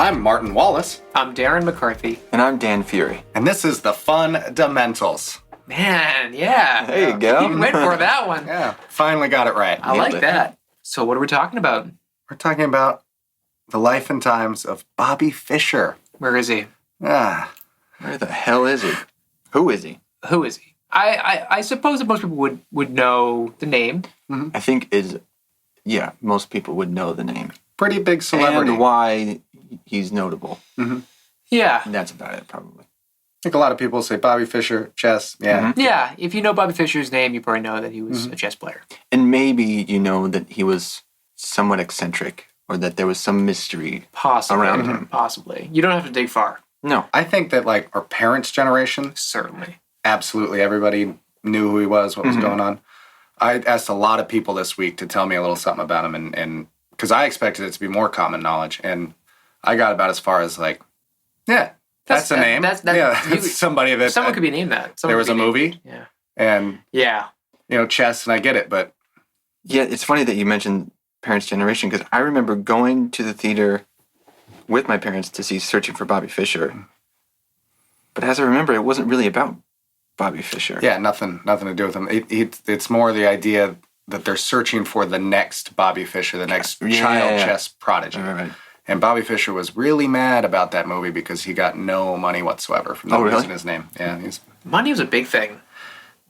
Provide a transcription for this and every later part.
I'm Martin Wallace. I'm Darren McCarthy. And I'm Dan Fury. And this is the Fundamentals. Man, yeah. There you go. You went for that one. Yeah, finally got it right. I like that. So what are we talking about? We're talking about the life and times of Bobby Fischer. Where is he? Where the hell is he? Who is he? Who is he? I suppose that most people would know the name. Mm-hmm. I think most people would know the name. Pretty big celebrity. And why he's notable. Mm-hmm. Yeah. And that's about it, probably. I think a lot of people say Bobby Fischer, chess. Yeah. Mm-hmm. Yeah. If you know Bobby Fischer's name, you probably know that he was a chess player. And maybe you know that he was somewhat eccentric, or that there was some mystery around him. Possibly. You don't have to dig far. No. I think that like our parents' generation, Certainly. absolutely everybody knew who he was, what was going on. I asked a lot of people this week to tell me a little something about him, and because I expected it to be more common knowledge, and I got about as far as like, yeah, that's a name. That's somebody that someone could be named that. There was a movie, Yeah. and Yeah. chess, and I get it, but Yeah, it's funny that you mentioned parents' generation, because I remember going to the theater with my parents to see Searching for Bobby Fischer. But as I remember, it wasn't really about Bobby Fischer. yeah, nothing to do with him. It's more the idea that they're searching for the next Bobby Fischer, the next child chess prodigy. Right. And Bobby Fischer was really mad about that movie because he got no money whatsoever from them using his name. Yeah, Money was a big thing.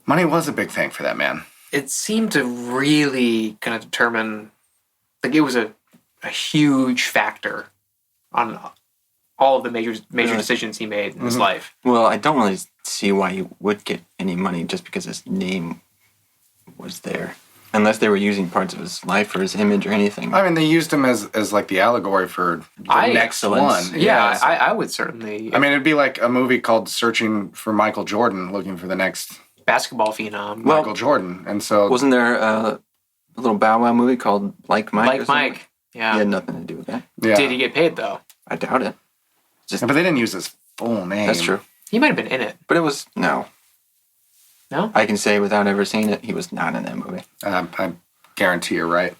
money was a big thing for that man. It seemed to really kind of determine, like it was a huge factor on all of the major decisions he made in his life. Well, I don't really see why he would get any money just because his name was there. Unless they were using parts of his life or his image or anything. I mean, they used him as like the allegory for the next one. Yeah, I would certainly. I mean, it'd be like a movie called Searching for Michael Jordan, looking for the next basketball phenom. Michael Jordan. And so... Wasn't there a little Bow Wow movie called Like Mike? Like Mike, yeah. He had nothing to do with that. Yeah. Did he get paid, though? I doubt it. Yeah, but they didn't use his full name. That's true. He might have been in it. But it was... No. No? I can say without ever seeing it, he was not in that movie. I guarantee you're right.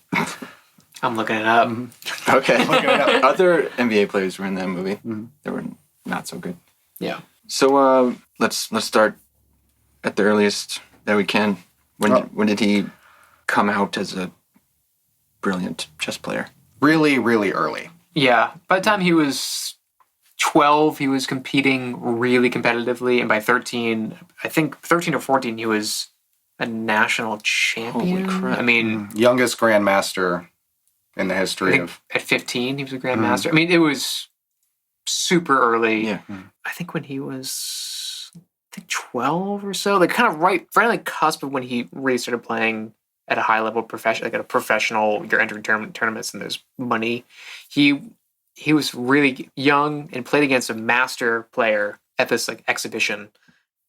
I'm looking it up. Okay. Look it up. Other NBA players were in that movie. They were not so good. Yeah. So let's start at the earliest that we can. When did he come out as a brilliant chess player? Really, really early. Yeah. By the time he was 12, he was competing really competitively. And by 13, I think 13 or 14, he was a national champion. Holy crap. I mean... Youngest grandmaster in the history of... At 15, he was a grandmaster. I mean, it was super early. Yeah. I think when he was 12 or so, like kind of right on the cusp of when he really started playing at a high level like at a professional, you're entering tournaments and there's money. He was really young and played against a master player at this like exhibition,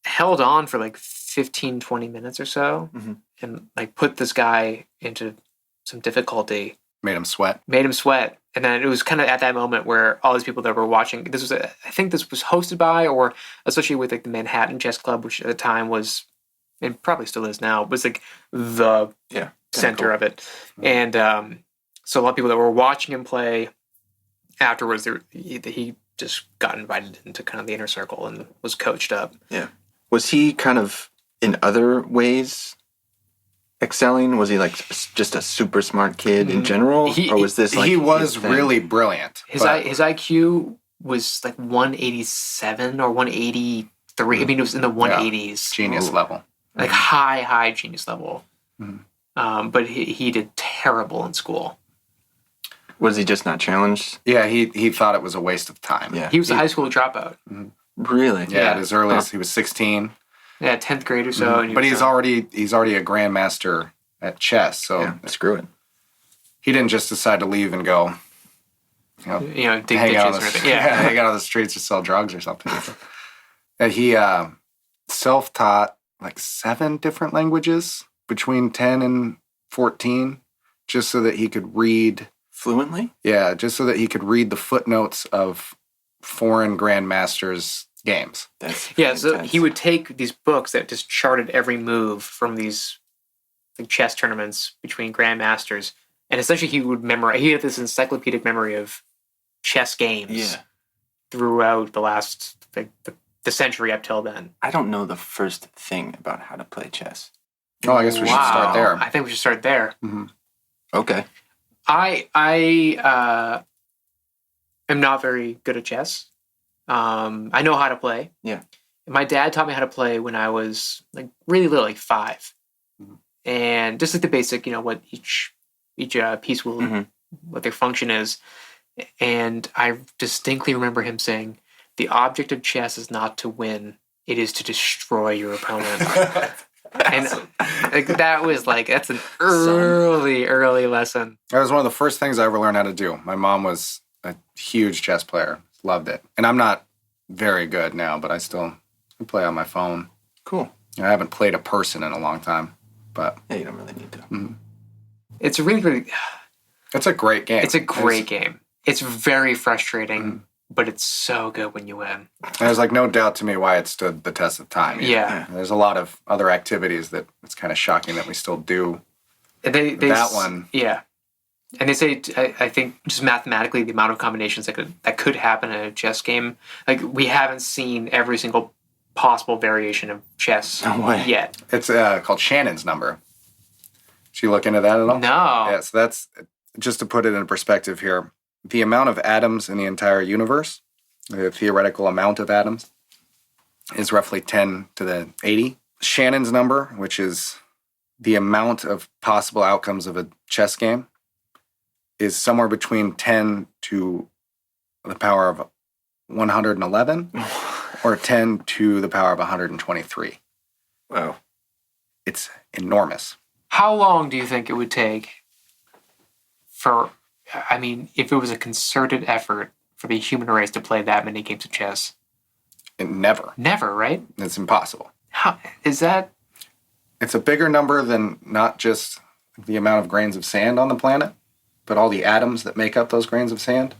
held on for like 15, 20 minutes or so, and like put this guy into some difficulty. Made him sweat. And then it was kind of at that moment where all these people that were watching, I think this was hosted by or associated with like the Manhattan Chess Club, which at the time was, and probably still is now, was like the center of it. And so a lot of people that were watching him play afterwards, he just got invited into kind of the inner circle and was coached up. Yeah. Was he kind of, in other ways, excelling? Was he like just a super smart kid in general? Or was this like... He was really brilliant. His IQ was like 187 or 183. I mean, it was in the 180s. Genius level. Like high genius level. But he did terrible in school. Was he just not challenged? Yeah, he thought it was a waste of time. Yeah. He was a high school dropout. Really? Yeah, at as early as he was 16. Yeah, 10th grade or so. And But he's already a grandmaster at chess, so screw it. he didn't just decide to leave and go, dig hang ditches out or on the, anything. Yeah. hang out on the streets to sell drugs or something. And he self-taught like 7 different languages between 10 and 14, just so that he could read fluently. Yeah, just so that he could read the footnotes of foreign grandmasters' games. That's so he would take these books that just charted every move from these like chess tournaments between grandmasters, and essentially he would memorize. He had this encyclopedic memory of chess games throughout the last the century up till then. I don't know the first thing about how to play chess. Oh, I guess we should start there. I think we should start there. Mm-hmm. Okay. I am not very good at chess. I know how to play. Yeah. My dad taught me how to play when I was like really little, like 5, and just like the basic, what each piece will, what their function is. And I distinctly remember him saying, "The object of chess is not to win; it is to destroy your opponent." And like that's an early lesson. That was one of the first things I ever learned how to do. My mom was a huge chess player, loved it, and I'm not very good now, but I still play on my phone. Cool. I haven't played a person in a long time, but yeah, you don't really need to. Mm-hmm. It's really. It's a great game. It's a great game. It's very frustrating, but it's so good when you win. There's like no doubt to me why it stood the test of time. Yeah. There's a lot of other activities that it's kind of shocking that we still do. That one. Yeah. And they say, I think just mathematically, the amount of combinations that could happen in a chess game, like we haven't seen every single possible variation of chess yet. It's called Shannon's number. Did you look into that at all? No. Yeah, so that's, just to put it in perspective here, the amount of atoms in the entire universe, the theoretical amount of atoms, is roughly 10 to the 80. Shannon's number, which is the amount of possible outcomes of a chess game, is somewhere between 10 to the power of 111 or 10 to the power of 123. Wow. It's enormous. How long do you think it would take if it was a concerted effort for the human race to play that many games of chess? Never. Never, right? It's impossible. How is that? It's a bigger number than not just the amount of grains of sand on the planet, but all the atoms that make up those grains of sand,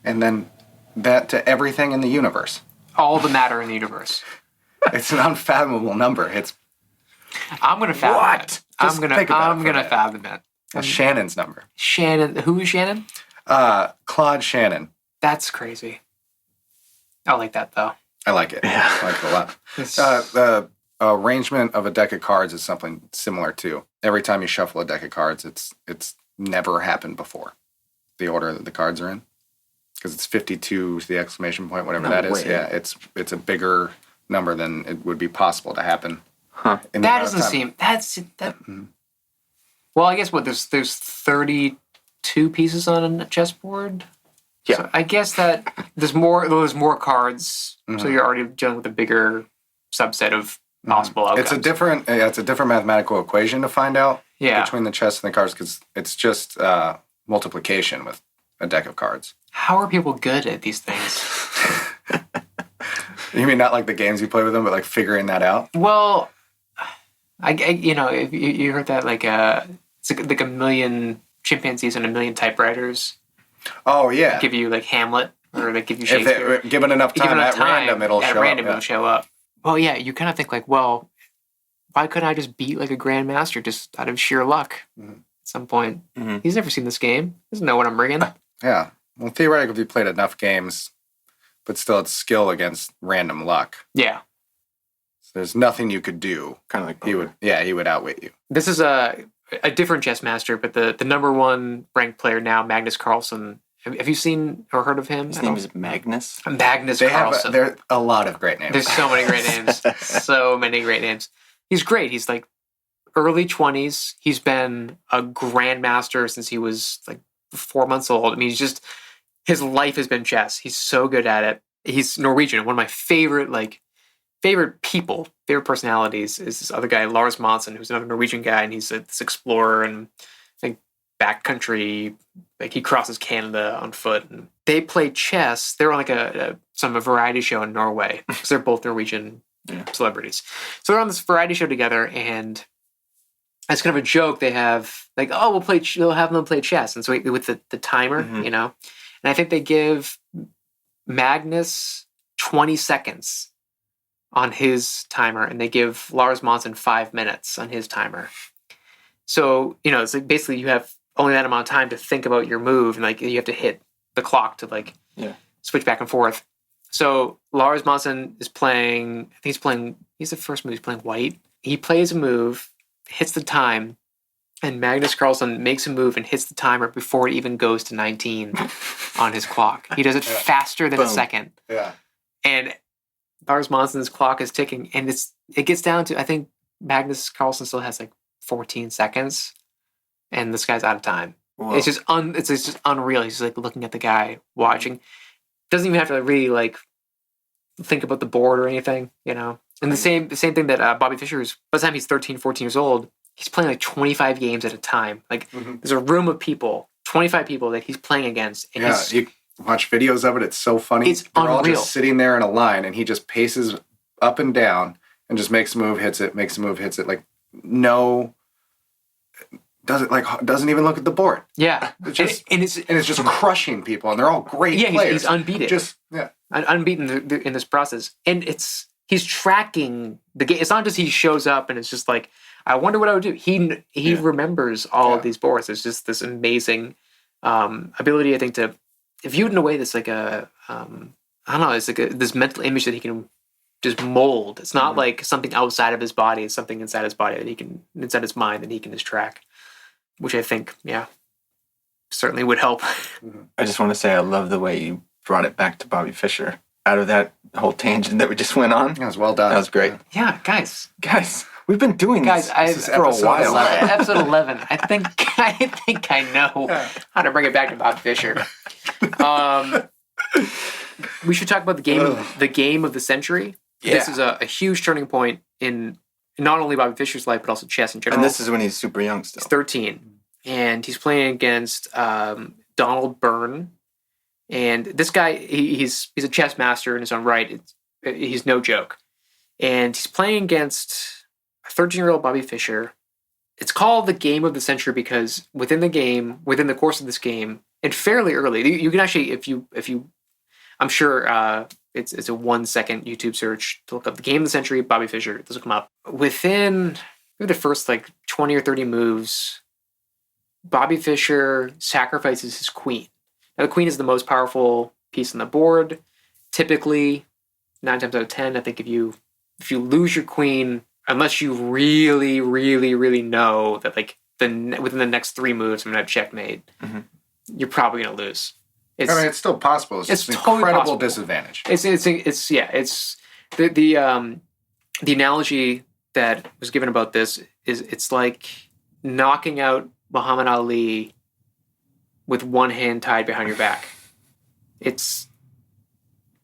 and then that to everything in the universe. All the matter in the universe. It's an unfathomable number. I'm going to fathom it. I'm going to fathom it. That's Shannon's number. Shannon. Who is Shannon? Claude Shannon. That's crazy. I like that, though. I like it. Yeah. I like it a lot. The arrangement of a deck of cards is something similar, too. Every time you shuffle a deck of cards, it's never happened before, the order that the cards are in. Because it's 52 to the exclamation point, whatever that is. Yeah, it's a bigger number than it would be possible to happen. Huh. That doesn't seem... That. Mm-hmm. Well, I guess there's 32 pieces on a chessboard. Yeah. So I guess that there's more cards, so you're already dealing with a bigger subset of possible outcomes. It's a different mathematical equation to find out between the chess and the cards, because it's just multiplication with a deck of cards. How are people good at these things? You mean not like the games you play with them, but like figuring that out? Well, if you heard that it's like a million chimpanzees and a million typewriters. Oh yeah, give you like Hamlet, or they give you Shakespeare. If given enough time, random, it'll show up. Well, yeah, you kind of think like, well, why couldn't I just beat like a grandmaster just out of sheer luck at some point? Mm-hmm. He's never seen this game. He doesn't know what I'm bringing. Yeah. Well, theoretically, if you played enough games, but still it's skill against random luck. Yeah. So there's nothing you could do. Kind of like he would outwit you. This is a different chess master, but the number one ranked player now, Magnus Carlsen. Have you seen or heard of him? His name is Magnus. Magnus Carlsen. There are a lot of great names. There's so many great names. So many great names. He's great. He's like early 20s. He's been a grandmaster since he was like 4 months old. I mean, his life has been chess. He's so good at it. He's Norwegian. One of my favorite personalities is this other guy, Lars Monsen, who's another Norwegian guy, and he's this explorer and I think backcountry. Like he crosses Canada on foot. And they play chess. They're on like a variety show in Norway because they're both Norwegian celebrities. So they're on this variety show together, and as kind of a joke, they have like, oh, we'll have them play chess, and so with the timer, and I think they give Magnus 20 seconds on his timer, and they give Lars Monsen 5 minutes on his timer. So, it's like basically you have only that amount of time to think about your move, and like you have to hit the clock to like Yeah. switch back and forth. So Lars Monson is playing. I think he's the first move. He's playing white. He plays a move, hits the time, and Magnus Carlsen makes a move and hits the timer before it even goes to 19 on his clock. He does it faster than a Boom. second. Yeah. And Lars Monson's clock is ticking, and it gets down to, I think Magnus Carlsen still has like 14 seconds, and this guy's out of time. Whoa. It's just unreal. He's like looking at the guy watching. Doesn't even have to really like think about the board or anything, you know. And the same thing that Bobby Fischer is. By the time he's 13, 14 years old, he's playing like 25 games at a time. Like there's a room of people, 25 people that he's playing against. And You watch videos of it. It's so funny. It's They're all unreal. just sitting there in a line, and he just paces up and down and just makes a move, hits it, makes a move, hits it. Like doesn't even look at the board. Yeah, It's just, and it's just crushing people, and they're all great yeah, players. he's unbeaten. Unbeaten in this process, and he's tracking the game. It's not just he shows up and it's just like, I wonder what I would do. He remembers all of these boards. It's just this amazing ability, I think, to view it in a way that's like I don't know, it's like this mental image that he can just mold. It's not like something outside of his body. It's something inside his body inside his mind that he can just track, which I think, certainly would help. I just want to say I love the way you brought it back to Bobby Fischer out of that whole tangent that we just went on. That was well done. That was great. Yeah, guys, we've been doing this for a while. Episode 11. I think I know how to bring it back to Bobby Fischer. We should talk about the game of the century. Yeah. This is a huge turning point in not only Bobby Fischer's life, but also chess in general. And this is when he's super young still. He's 13. And he's playing against Donald Byrne. And this guy, he's a chess master in his own right. He's no joke. And he's playing against a 13-year-old Bobby Fischer. It's called the game of the century because within the course of this game, and fairly early, you can actually, if you I'm sure it's a 1-second YouTube search to look up the game of the century, Bobby Fischer. This will come up. Within maybe the first like 20 or 30 moves, Bobby Fischer sacrifices his queen. Now, the queen is the most powerful piece on the board. Typically, 9 times out of 10, I think if you lose your queen, unless you really, really, really know that like within the next 3 moves I'm gonna have checkmate, you're probably gonna lose. It's still possible. It's just an totally incredible possible. disadvantage. It's the analogy that was given about this is it's like knocking out Muhammad Ali with one hand tied behind your back. It's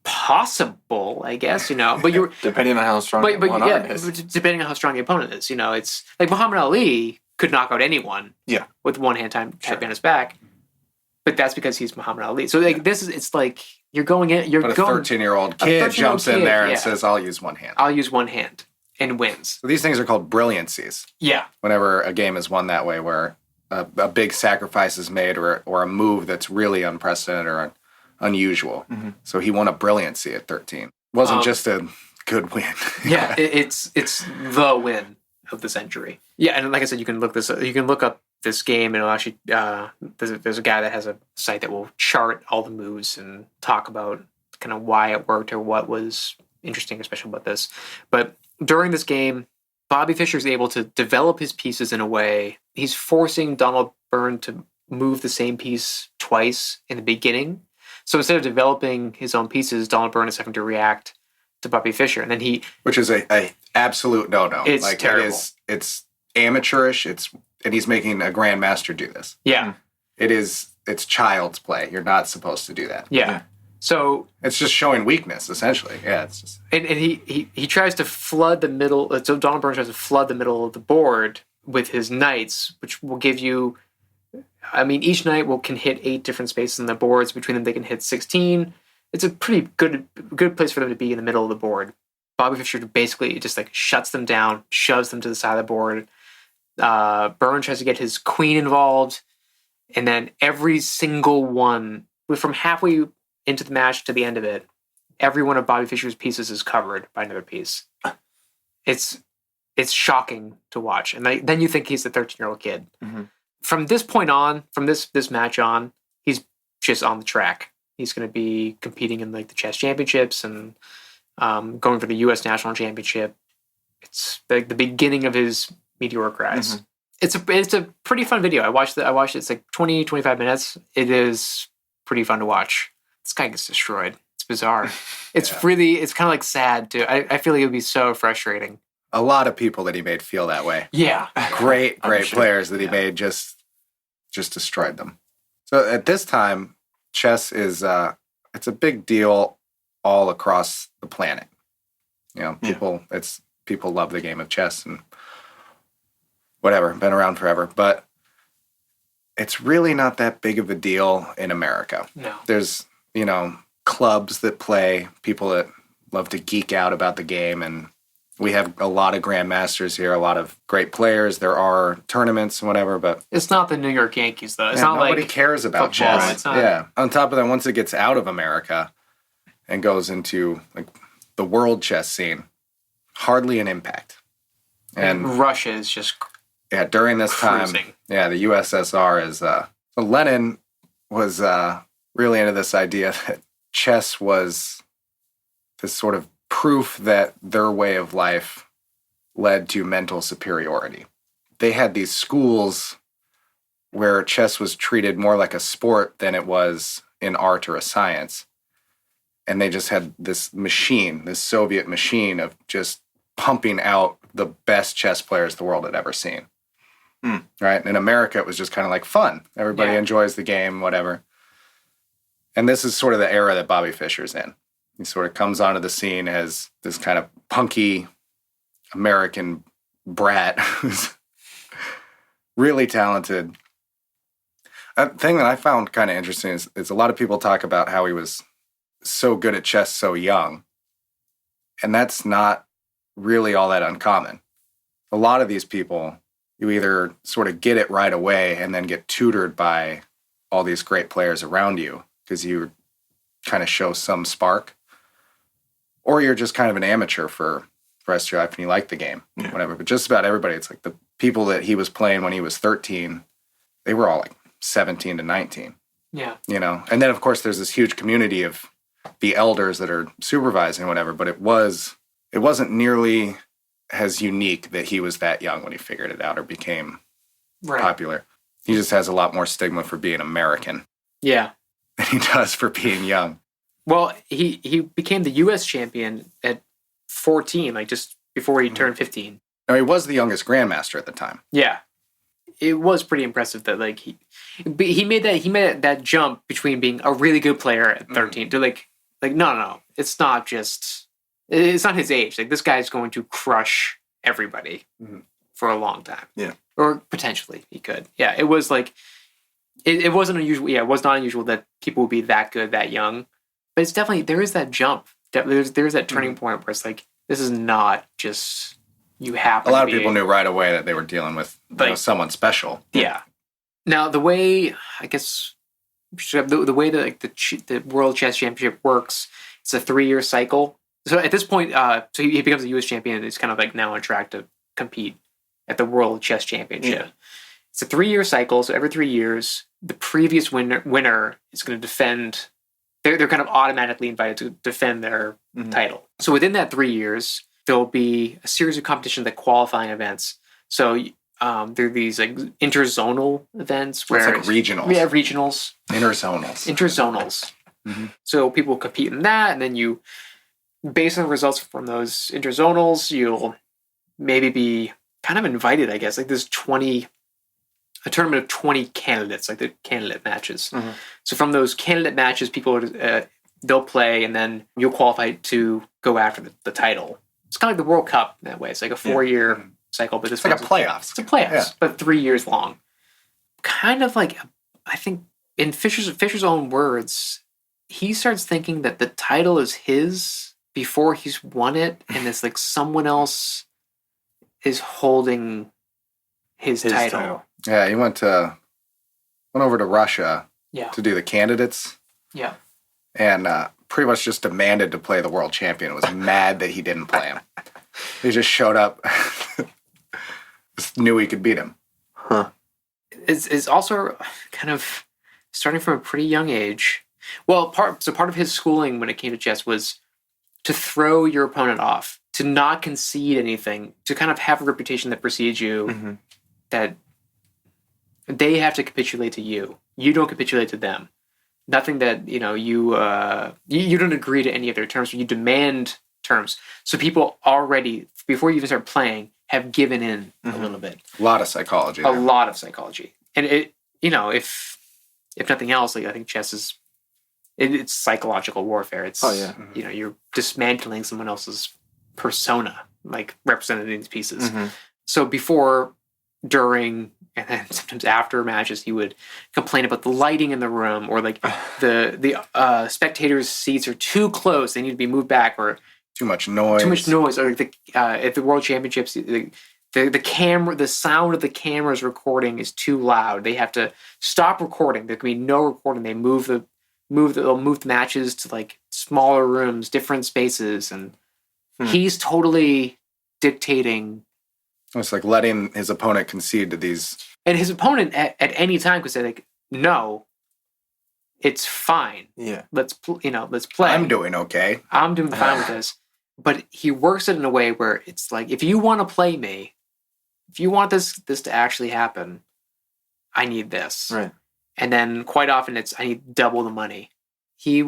possible, I guess, but you're depending on how strong one arm is. Depending on how strong the opponent is, it's like Muhammad Ali could knock out anyone, with one hand tied behind his back, but that's because he's Muhammad Ali. So like it's like you're going in. But a 13-year-old kid jumps in there and says, "I'll use one hand. I'll use one hand," and wins. So these things are called brilliancies. Yeah. Whenever a game is won that way, where a big sacrifice is made, or a move that's really unprecedented or unusual. So he won a brilliancy at 13. Wasn't just a good win. It's the win of the century. Yeah, and like I said, you can look up this game, and it'll actually there's a guy that has a site that will chart all the moves and talk about kind of why it worked or what was interesting or special about this. But during this game, Bobby Fischer is able to develop his pieces in a way. He's forcing Donald Byrne to move the same piece twice in the beginning. So instead of developing his own pieces, Donald Byrne is having to react to Bobby Fischer, and then which is a absolute no. It's like terrible. It's amateurish. And he's making a grandmaster do this. Yeah, it's child's play. You're not supposed to do that. Yeah. So it's just showing weakness, essentially. Yeah, it's just and he tries to flood the middle. So Donald Byrne tries to flood the middle of the board with his knights, which will give you. I mean, each knight can hit 8 different spaces in the boards. Between them, they can hit 16. It's a pretty good place for them to be in the middle of the board. Bobby Fischer basically just like shuts them down, shoves them to the side of the board. Byrne tries to get his queen involved, and then every single one, from halfway into the match to the end of it, every one of Bobby Fischer's pieces is covered by another piece. It's shocking to watch, and then you think he's a 13-year-old kid. From this point on, from this match on, he's just on the track. He's going to be competing in like the chess championships and going for the U.S. national championship. It's like the beginning of his meteoric rise. Mm-hmm. It's a pretty fun video. I watched it. It's like 20, 25 minutes. It is pretty fun to watch. This guy gets destroyed. It's bizarre. It's it's kind of like sad too. I feel like it would be so frustrating. A lot of people that he made feel that way. Yeah. Great players that he made just destroyed them. So at this time, chess is it's a big deal all across the planet. You know, people love the game of chess and whatever, been around forever, but it's really not that big of a deal in America. No. There's, clubs that play, people that love to geek out about the game, and we have a lot of grandmasters here, a lot of great players. There are tournaments and whatever, but it's not the New York Yankees, though. It's not nobody like cares about football. chess. It's not... Yeah. On top of that, once it gets out of America and goes into like the world chess scene, hardly an impact. And Russia is just during this cruising. time, the USSR is. So Lenin was really into this idea that chess was this sort of proof that their way of life led to mental superiority. They had these schools where chess was treated more like a sport than it was in art or a science. And they just had this machine, this Soviet machine of just pumping out the best chess players the world had ever seen. Right? In America, it was just kind of like fun. Everybody enjoys the game, whatever. And this is sort of the era that Bobby Fischer's in. He sort of comes onto the scene as this kind of punky American brat who's really talented. A thing that I found kind of interesting is a lot of people talk about how he was so good at chess so young. And that's not really all that uncommon. A lot of these people, you either sort of get it right away and then get tutored by all these great players around you because you kind of show some spark, or you're just kind of an amateur for the rest of your life and you like the game, whatever. But just about everybody, it's like the people that he was playing when he was 13, they were all like 17 to 19. Yeah. And then of course there's this huge community of the elders that are supervising whatever, but it wasn't nearly as unique that he was that young when he figured it out or became popular. He just has a lot more stigma for being American. Yeah. Than he does for being young. Well, he became the U.S. champion at 14, like just before he turned 15. No, he was the youngest grandmaster at the time. Yeah. It was pretty impressive that like he made that jump between being a really good player at 13 to like no. It's not his age. Like this guy's going to crush everybody for a long time. Yeah. Or potentially he could. Yeah, it was like it wasn't unusual. Yeah, it was not unusual that people would be that good that young. But it's definitely, there is that jump. There's that turning point where it's like, this is not just you happen. A lot of people knew right away that they were dealing with someone special. Yeah. Now the way, I guess, the way that like the World Chess Championship works, it's a 3-year cycle. So at this point, so he becomes a U.S. champion and he's kind of like now on track to compete at the World Chess Championship. Yeah. It's a 3-year cycle, so every 3 years, the previous winner is going to defend. They're kind of automatically invited to defend their title. So within that 3 years, there'll be a series of competitions, like qualifying events. So there are these like interzonal events where it's like regionals. We have regionals. Interzonals. So people compete in that, and then you, based on the results from those interzonals, you'll maybe be kind of invited, I guess. Like there's a tournament of 20 candidates, like the candidate matches. So from those candidate matches, people they'll play, and then you'll qualify to go after the title. It's kind of like the World Cup in that way. It's like a 4-year cycle, but it's like a playoffs. It's a playoffs, but 3 years long. Kind of like, I think, in Fischer's own words, he starts thinking that the title is his before he's won it, and it's like someone else is holding his title. Yeah, he went over to Russia to do the candidates. Yeah. And pretty much just demanded to play the world champion. Was mad that he didn't play him. He just showed up, just knew he could beat him. It's also kind of starting from a pretty young age. Well, part of his schooling when it came to chess was to throw your opponent off, to not concede anything, to kind of have a reputation that precedes you, that they have to capitulate to you. You don't capitulate to them. Nothing that, you don't agree to any of their terms, but you demand terms. So people already, before you even start playing, have given in a little bit. A lot of psychology. A lot of psychology. And if nothing else, like I think chess is, it's psychological warfare. It's, you're dismantling someone else's persona, like represented in these pieces. So before, during, and then sometimes after matches, he would complain about the lighting in the room, or like the spectators' seats are too close; they need to be moved back, or too much noise. Or at the World Championships, the camera, the sound of the camera's recording is too loud. They have to stop recording. There can be no recording. They they'll move the matches to like smaller rooms, different spaces, and he's totally dictating. It's like letting his opponent concede to these. And his opponent at any time could say like, "No, it's fine. Yeah, let's play. I'm doing okay. I'm doing fine with this." But he works it in a way where it's like, if you want to play me, if you want this to actually happen, I need this. Right. And then quite often it's, I need double the money. He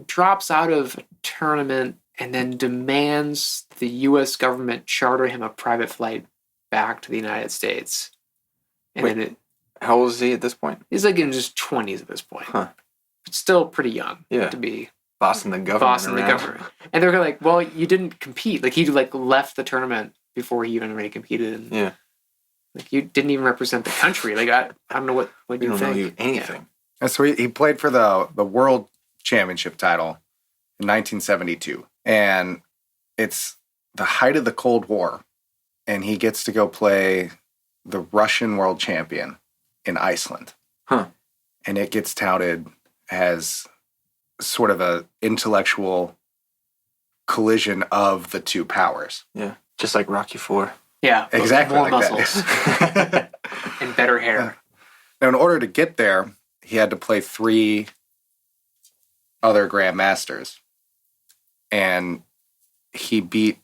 drops out of a tournament and then demands the U.S. government charter him a private flight back to the United States. And then how old is he at this point? He's like in his 20s at this point. Huh. But still pretty young to be bossing the government. And they're like, well, you didn't compete. Like he left the tournament before he even really competed. And, like you didn't even represent the country. Like I don't know what you think. I don't know anything. And so he played for the World Championship title in 1972. And it's the height of the Cold War. And he gets to go play the Russian world champion in Iceland. Huh. And it gets touted as sort of a intellectual collision of the two powers. Yeah. Just like Rocky IV. Yeah. Exactly. More like muscles. That. And better hair. Now, in order to get there, he had to play 3 other grandmasters. And he beat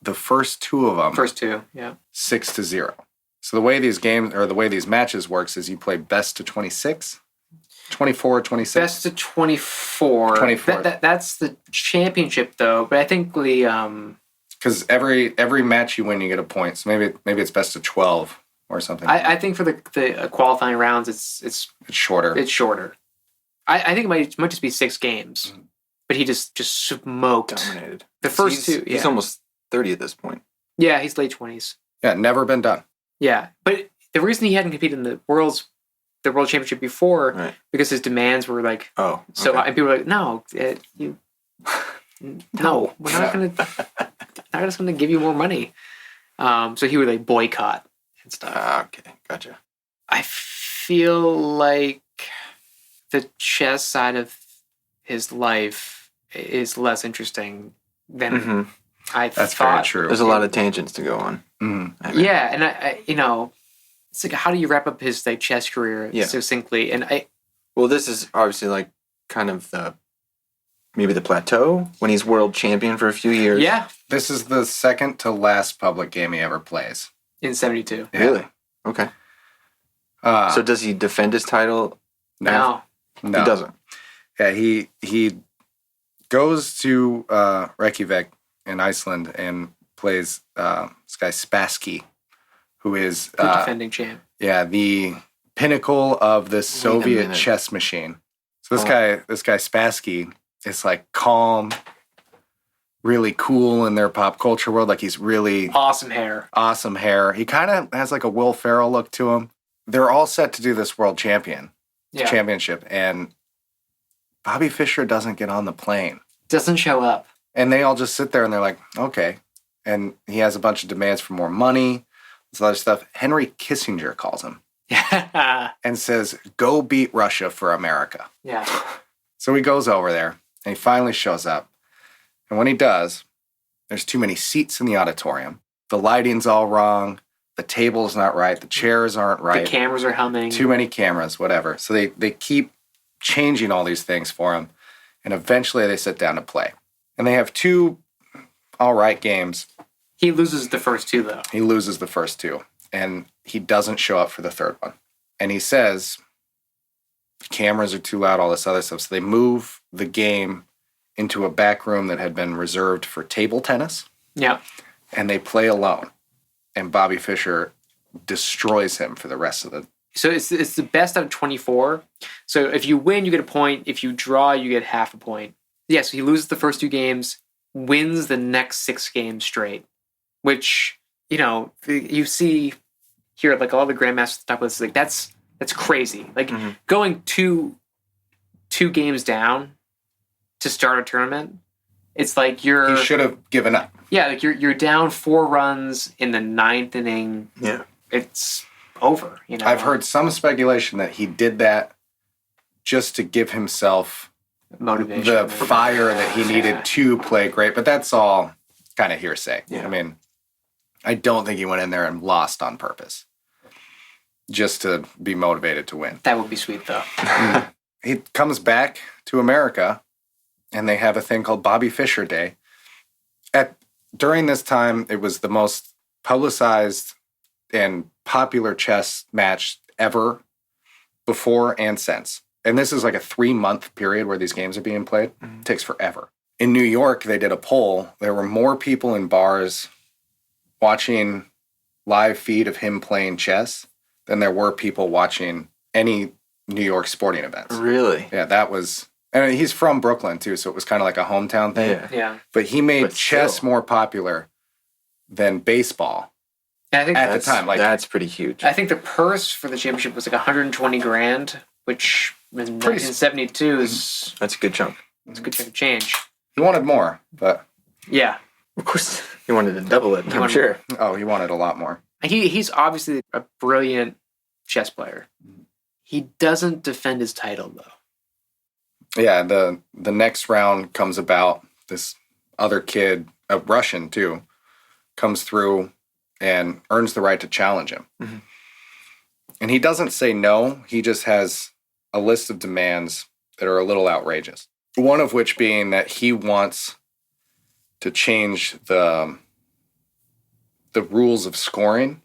the first 2 of them. First 2, yeah. 6-0. So the way these matches works is you play best to 26, 24, 26. Best to 24. 24. That's the championship, though. But I think because every match you win, you get a point. So maybe it's best to 12 or something. I think for the qualifying rounds, it's shorter. It's shorter. I think it might just be 6 games, but he just smoked, dominated the first 2. He's almost 30 at this point. Yeah, he's late 20s. Yeah, never been done. Yeah, but the reason he hadn't competed in the World Championship before, because his demands were like, and people were like, no, no, we're not just going to give you more money. So he would like boycott and stuff. Okay, gotcha. I feel like the chess side of his life is less interesting than I That's thought. very true. There's a lot of tangents to go on. Yeah, and I it's like, how do you wrap up his like chess career succinctly? And well, this is obviously like kind of maybe the plateau when he's world champion for a few years. Yeah, this is the second to last public game he ever plays. In 72. Yeah. Really? Okay. So does he defend his title? No. He doesn't. Yeah, he goes to Reykjavik in Iceland and plays this guy Spassky, who is the defending champ. Yeah, the pinnacle of the Soviet chess machine. So this guy Spassky is like calm, really cool in their pop culture world. Like he's really awesome hair. He kind of has like a Will Ferrell look to him. They're all set to do this world championship, and Bobby Fischer doesn't get on the plane. Doesn't show up. And they all just sit there and they're like, okay. And he has a bunch of demands for more money, this other stuff. Henry Kissinger calls him and says, go beat Russia for America. Yeah. So he goes over there and he finally shows up. And when he does, there's too many seats in the auditorium. The lighting's all wrong. the table's not right, the chairs aren't right. The cameras are humming. Too many cameras, whatever. So they keep changing all these things for him, and eventually they sit down to play. And they have 2 all right games. He loses the first 2, though. He loses the first 2, and he doesn't show up for the third one. And he says, cameras are too loud, all this other stuff. So they move the game into a back room that had been reserved for table tennis, Yeah. and they play alone. And Bobby Fischer destroys him for the rest of the... So it's the best out of 24. So if you win, you get a point. If you draw, you get half a point. Yeah, so he loses the first 2 games, wins the next 6 games straight, which, you see here, like, all the grandmasters top lists, like, that's crazy. Like, going two games down to start a tournament, it's like He should have given up. Yeah, like you're down 4 runs in the 9th inning. Yeah. It's over, I've heard some speculation that he did that just to give himself motivation, the fire that he needed to play great, but that's all kind of hearsay. Yeah. I mean, I don't think he went in there and lost on purpose just to be motivated to win. That would be sweet, though. He comes back to America, and they have a thing called Bobby Fischer Day. During this time, it was the most publicized and popular chess match ever, before and since. And this is like a 3-month period where these games are being played. It takes forever. In New York, they did a poll. There were more people in bars watching live feed of him playing chess than there were people watching any New York sporting events. Really? Yeah, that was... And he's from Brooklyn, too, so it was kind of like a hometown thing. Yeah. Yeah. But he made But chess still. more popular than baseball And I think at the time. Like, That's pretty huge. I think the purse for the championship was like 120 grand, which in Pretty 1972 is That's a good chunk. it's a good chunk of change. he wanted more, but... Yeah. Of course, he wanted to double it, I'm wanted- sure. Oh, he wanted a lot more. He's obviously a brilliant chess player. He doesn't defend his title, though. Yeah, the next round comes about. This other kid, a Russian too, comes through and earns the right to challenge him. Mhm. And he doesn't say no. He just has a list of demands that are a little outrageous. One of which being that he wants to change the rules of scoring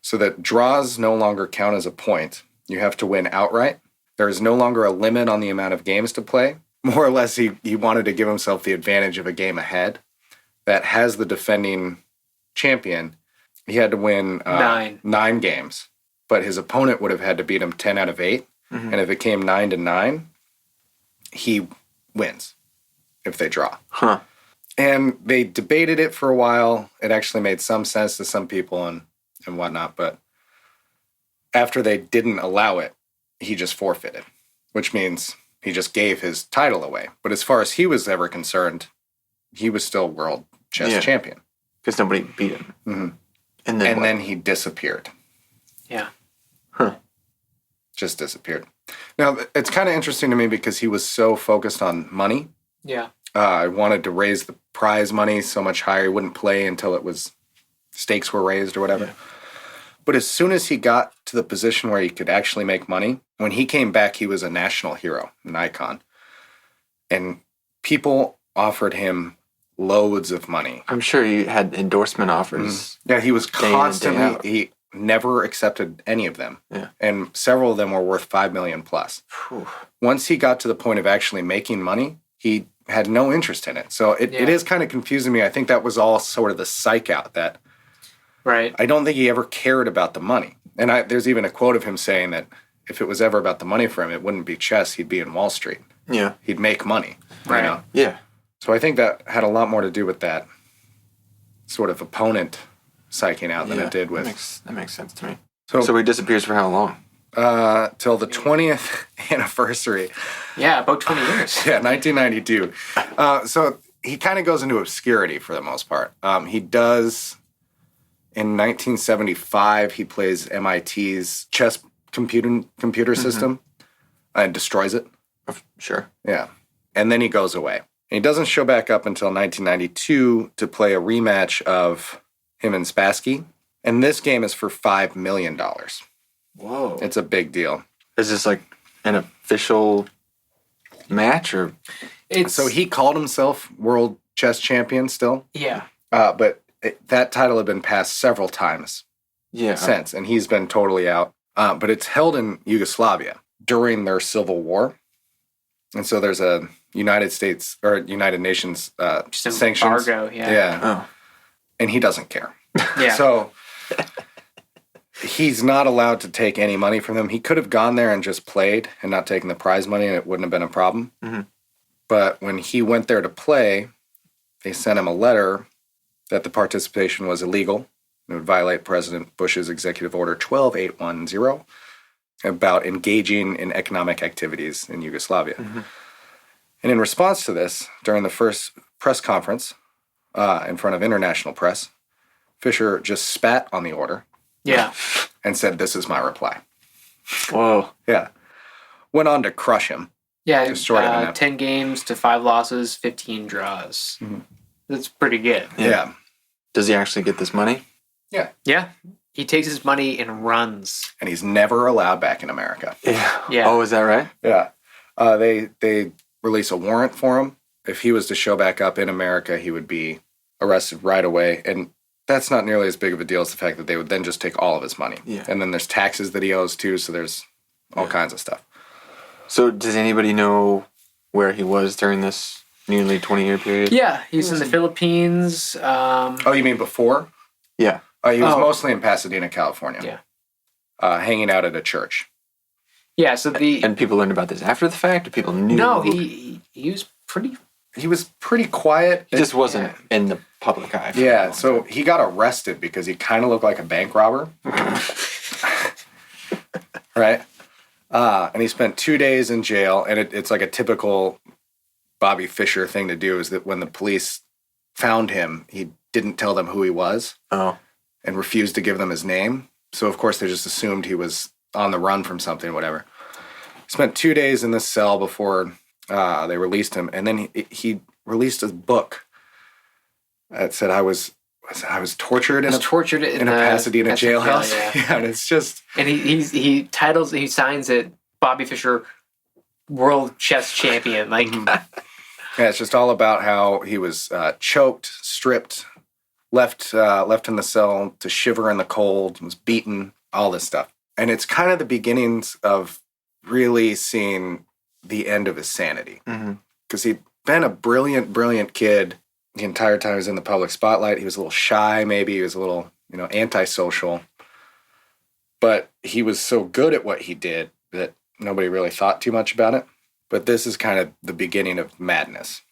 so that draws no longer count as a point. You have to win outright. There is no longer a limit on the amount of games to play. More or less, he wanted to give himself the advantage of a game ahead that has the defending champion. He had to win 9 games, but his opponent would have had to beat him 10 out of 8. Mhm. And if it came 9-9, he wins if they draw. Huh. And they debated it for a while. It actually made some sense to some people and whatnot. But after they didn't allow it, he just forfeited, which means he just gave his title away. But as far as he was ever concerned, he was still world chess champion. Because nobody beat him. Mhm. And then And what? then he disappeared. Yeah. Huh. Just disappeared. Now, it's kind of interesting to me because he was so focused on money. Yeah. I wanted to raise the prize money so much higher. He wouldn't play until stakes were raised or whatever. Yeah. But as soon as he got to the position where he could actually make money, when he came back, he was a national hero, an icon. And people offered him loads of money. I'm sure you had endorsement offers. Yeah, he was Day in and day constantly, out. he never accepted any of them. Yeah. And several of them were worth $5 million plus. Whew. Once he got to the point of actually making money, he had no interest in it. So it is kind of confusing me. I think that was all sort of the psych out that Right. I don't think he ever cared about the money. And there's even a quote of him saying that if it was ever about the money for him, it wouldn't be chess. He'd be in Wall Street. Yeah. He'd make money. Right. You know? Yeah. So I think that had a lot more to do with that sort of opponent psyching out than it did with... That makes sense to me. So So he disappears for how long? till the 20th anniversary. Yeah, about 20 years. Yeah, 1992. So he kind of goes into obscurity for the most part. He does... In 1975, he plays MIT's chess computer system and destroys it. Sure. Yeah. And then he goes away. And he doesn't show back up until 1992 to play a rematch of him and Spassky. And this game is for $5 million. Whoa. It's a big deal. Is this like an official match or? So he called himself world chess champion still, Yeah. but that title had been passed several times Yeah. since, and he's been totally out. But it's held in Yugoslavia during their civil war. And so there's a United States or United Nations Just an sanctions. embargo, yeah. Yeah. Oh. And he doesn't care. Yeah. So he's not allowed to take any money from them. He could have gone there and just played and not taken the prize money, and it wouldn't have been a problem. Mm-hmm. But when he went there to play, they sent him a letter that the participation was illegal. It would violate President Bush's Executive Order 12810 about engaging in economic activities in Yugoslavia. Mm-hmm. And in response to this, during the first press conference in front of international press, Fischer just spat on the order Yeah. and said, "This is my reply." Whoa. Yeah. Went on to crush him. Yeah. Destroyed him in that. 10 games to 5 losses, 15 draws. Mhm. That's pretty good. Yeah. Does he actually get this money? Yeah. He takes his money and runs. And he's never allowed back in America. Yeah. Yeah. Oh, is that right? Yeah. They release a warrant for him. If he was to show back up in America, he would be arrested right away. And that's not nearly as big of a deal as the fact that they would then just take all of his money. Yeah. And then there's taxes that he owes too, so there's all Yeah. kinds of stuff. So does anybody know where he was during this nearly 20-year period? Yeah. He's in the Philippines. Oh, you mean before? Yeah. He was Oh. mostly in Pasadena, California. Yeah. Hanging out at a church. Yeah. So the. And people learned about this after the fact? Or people knew? No, he was pretty. He was pretty quiet. He just wasn't in the public eye. for Yeah, long. so he got arrested because he kind of looked like a bank robber. Right? And he spent 2 days in jail, and it's like a typical Bobby Fischer thing to do is that when the police found him, he didn't tell them who he was Oh. and refused to give them his name. So, of course, they just assumed he was on the run from something, whatever. He spent 2 days in this cell before they released him, and then he released a book that said, I was tortured in a Pasadena jailhouse. Yeah. And it's just... And he signs it Bobby Fischer World Chess Champion. Like Yeah, it's just all about how he was choked, stripped, left in the cell to shiver in the cold, was beaten, all this stuff. And it's kind of the beginnings of really seeing the end of his sanity. Mm-hmm. Because he'd been a brilliant, brilliant kid the entire time he was in the public spotlight. He was a little shy, maybe. He was a little, antisocial. But he was so good at what he did that nobody really thought too much about it. But this is kind of the beginning of madness.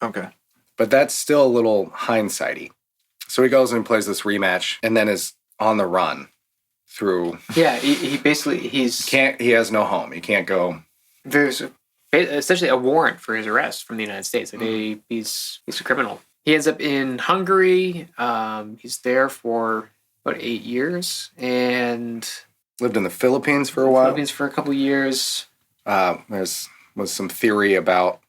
Okay. But that's still a little hindsighty. So he goes and plays this rematch and then is on the run through... yeah, he basically He has no home. He can't go... there's essentially a warrant for his arrest from the United States. Like he's a criminal. He ends up in Hungary. He's there for about 8 years and Lived in the Philippines for a while. Philippines for a couple years. Was some theory about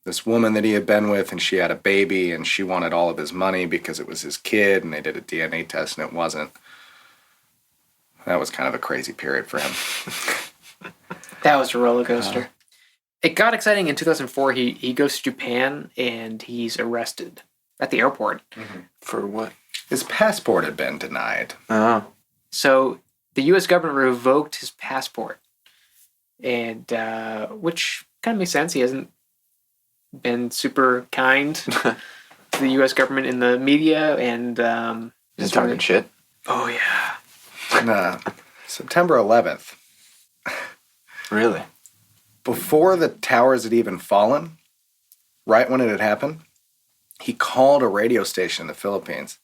this woman that he had been with, and she had a baby, and she wanted all of his money because it was his kid, and they did a DNA test, and it wasn't. That was kind of a crazy period for him. That was a roller coaster. It got exciting in 2004. He goes to Japan and he's arrested at the airport. For what? His passport had been denied. Oh. So the U.S. government revoked his passport, and which kind of makes sense. He hasn't been super kind to the U.S. government in the media, and He's talking shit. oh yeah, On September 11th, Really? before the towers had even fallen, right when it had happened, he called a radio station in the Philippines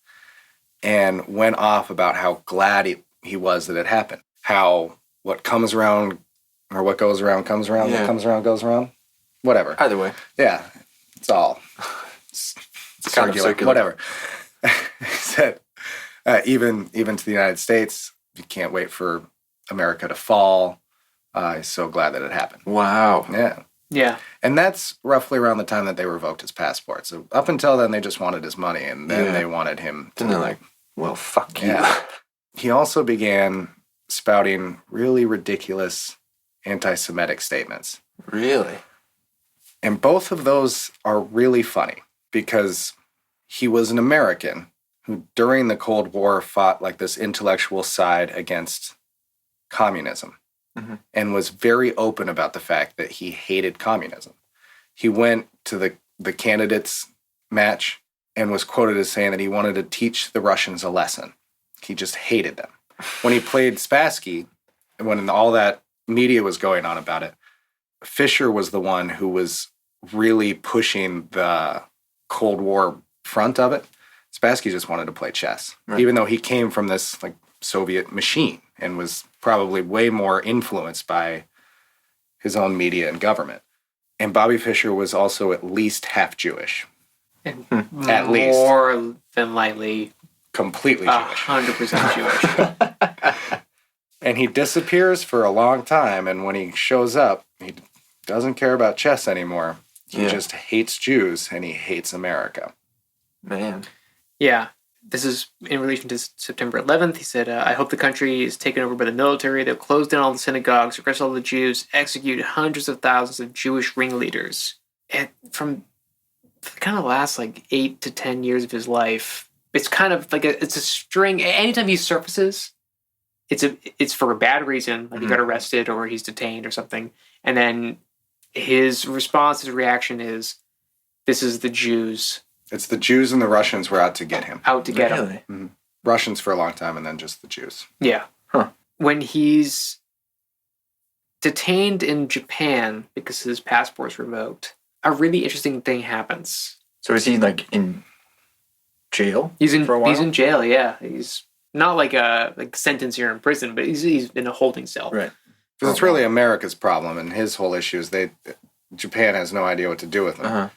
and went off about how glad he was that it happened. How what comes around, or what goes around comes around, Yeah. what comes around goes around. Whatever. Either way. Yeah, it's all it's kind of circular. Whatever. He said, even to the United States, you can't wait for America to fall. He's so glad that it happened. Wow. Yeah. yeah. And that's roughly around the time that they revoked his passport. So up until then, they just wanted his money, and then Yeah. they wanted him to... Then they're like, well, fuck you. Yeah. he also began spouting really ridiculous anti-Semitic statements. Really? And both of those are really funny because he was an American who, during the Cold War, fought like this intellectual side against communism and was very open about the fact that he hated communism. He went to the candidates match and was quoted as saying that he wanted to teach the Russians a lesson. He just hated them. When he played Spassky, when all that media was going on about it, Fischer was the one who was really pushing the Cold War front of it. Spassky just wanted to play chess, even though he came from this like Soviet machine and was probably way more influenced by his own media and government. And Bobby Fischer was also at least half Jewish. And At least. more than likely, Completely Jewish. 100% Jewish. And he disappears for a long time, and when he shows up, he doesn't care about chess anymore. He just hates Jews, and he hates America. Man. Yeah. This is in relation to September 11th. He said, I hope the country is taken over by the military. They'll close down all the synagogues, arrest all the Jews, execute hundreds of thousands of Jewish ringleaders. And from the kind of last like 8 to 10 years of his life, it's kind of like it's a string. Anytime he surfaces, it's for a bad reason, like he got arrested or he's detained or something. And then his response, his reaction is, this is the Jews. It's the Jews and the Russians were out to get him. Out to get him. Really? Mm-hmm. Russians for a long time, and then just the Jews. Yeah. Huh. When he's detained in Japan because his passport's revoked, a really interesting thing happens. So is he like in jail? He's in for a while? He's in jail. Yeah, he's not like a sentence here in prison, but he's in a holding cell. Right. Because it's really America's problem, and his whole issue is Japan has no idea what to do with him.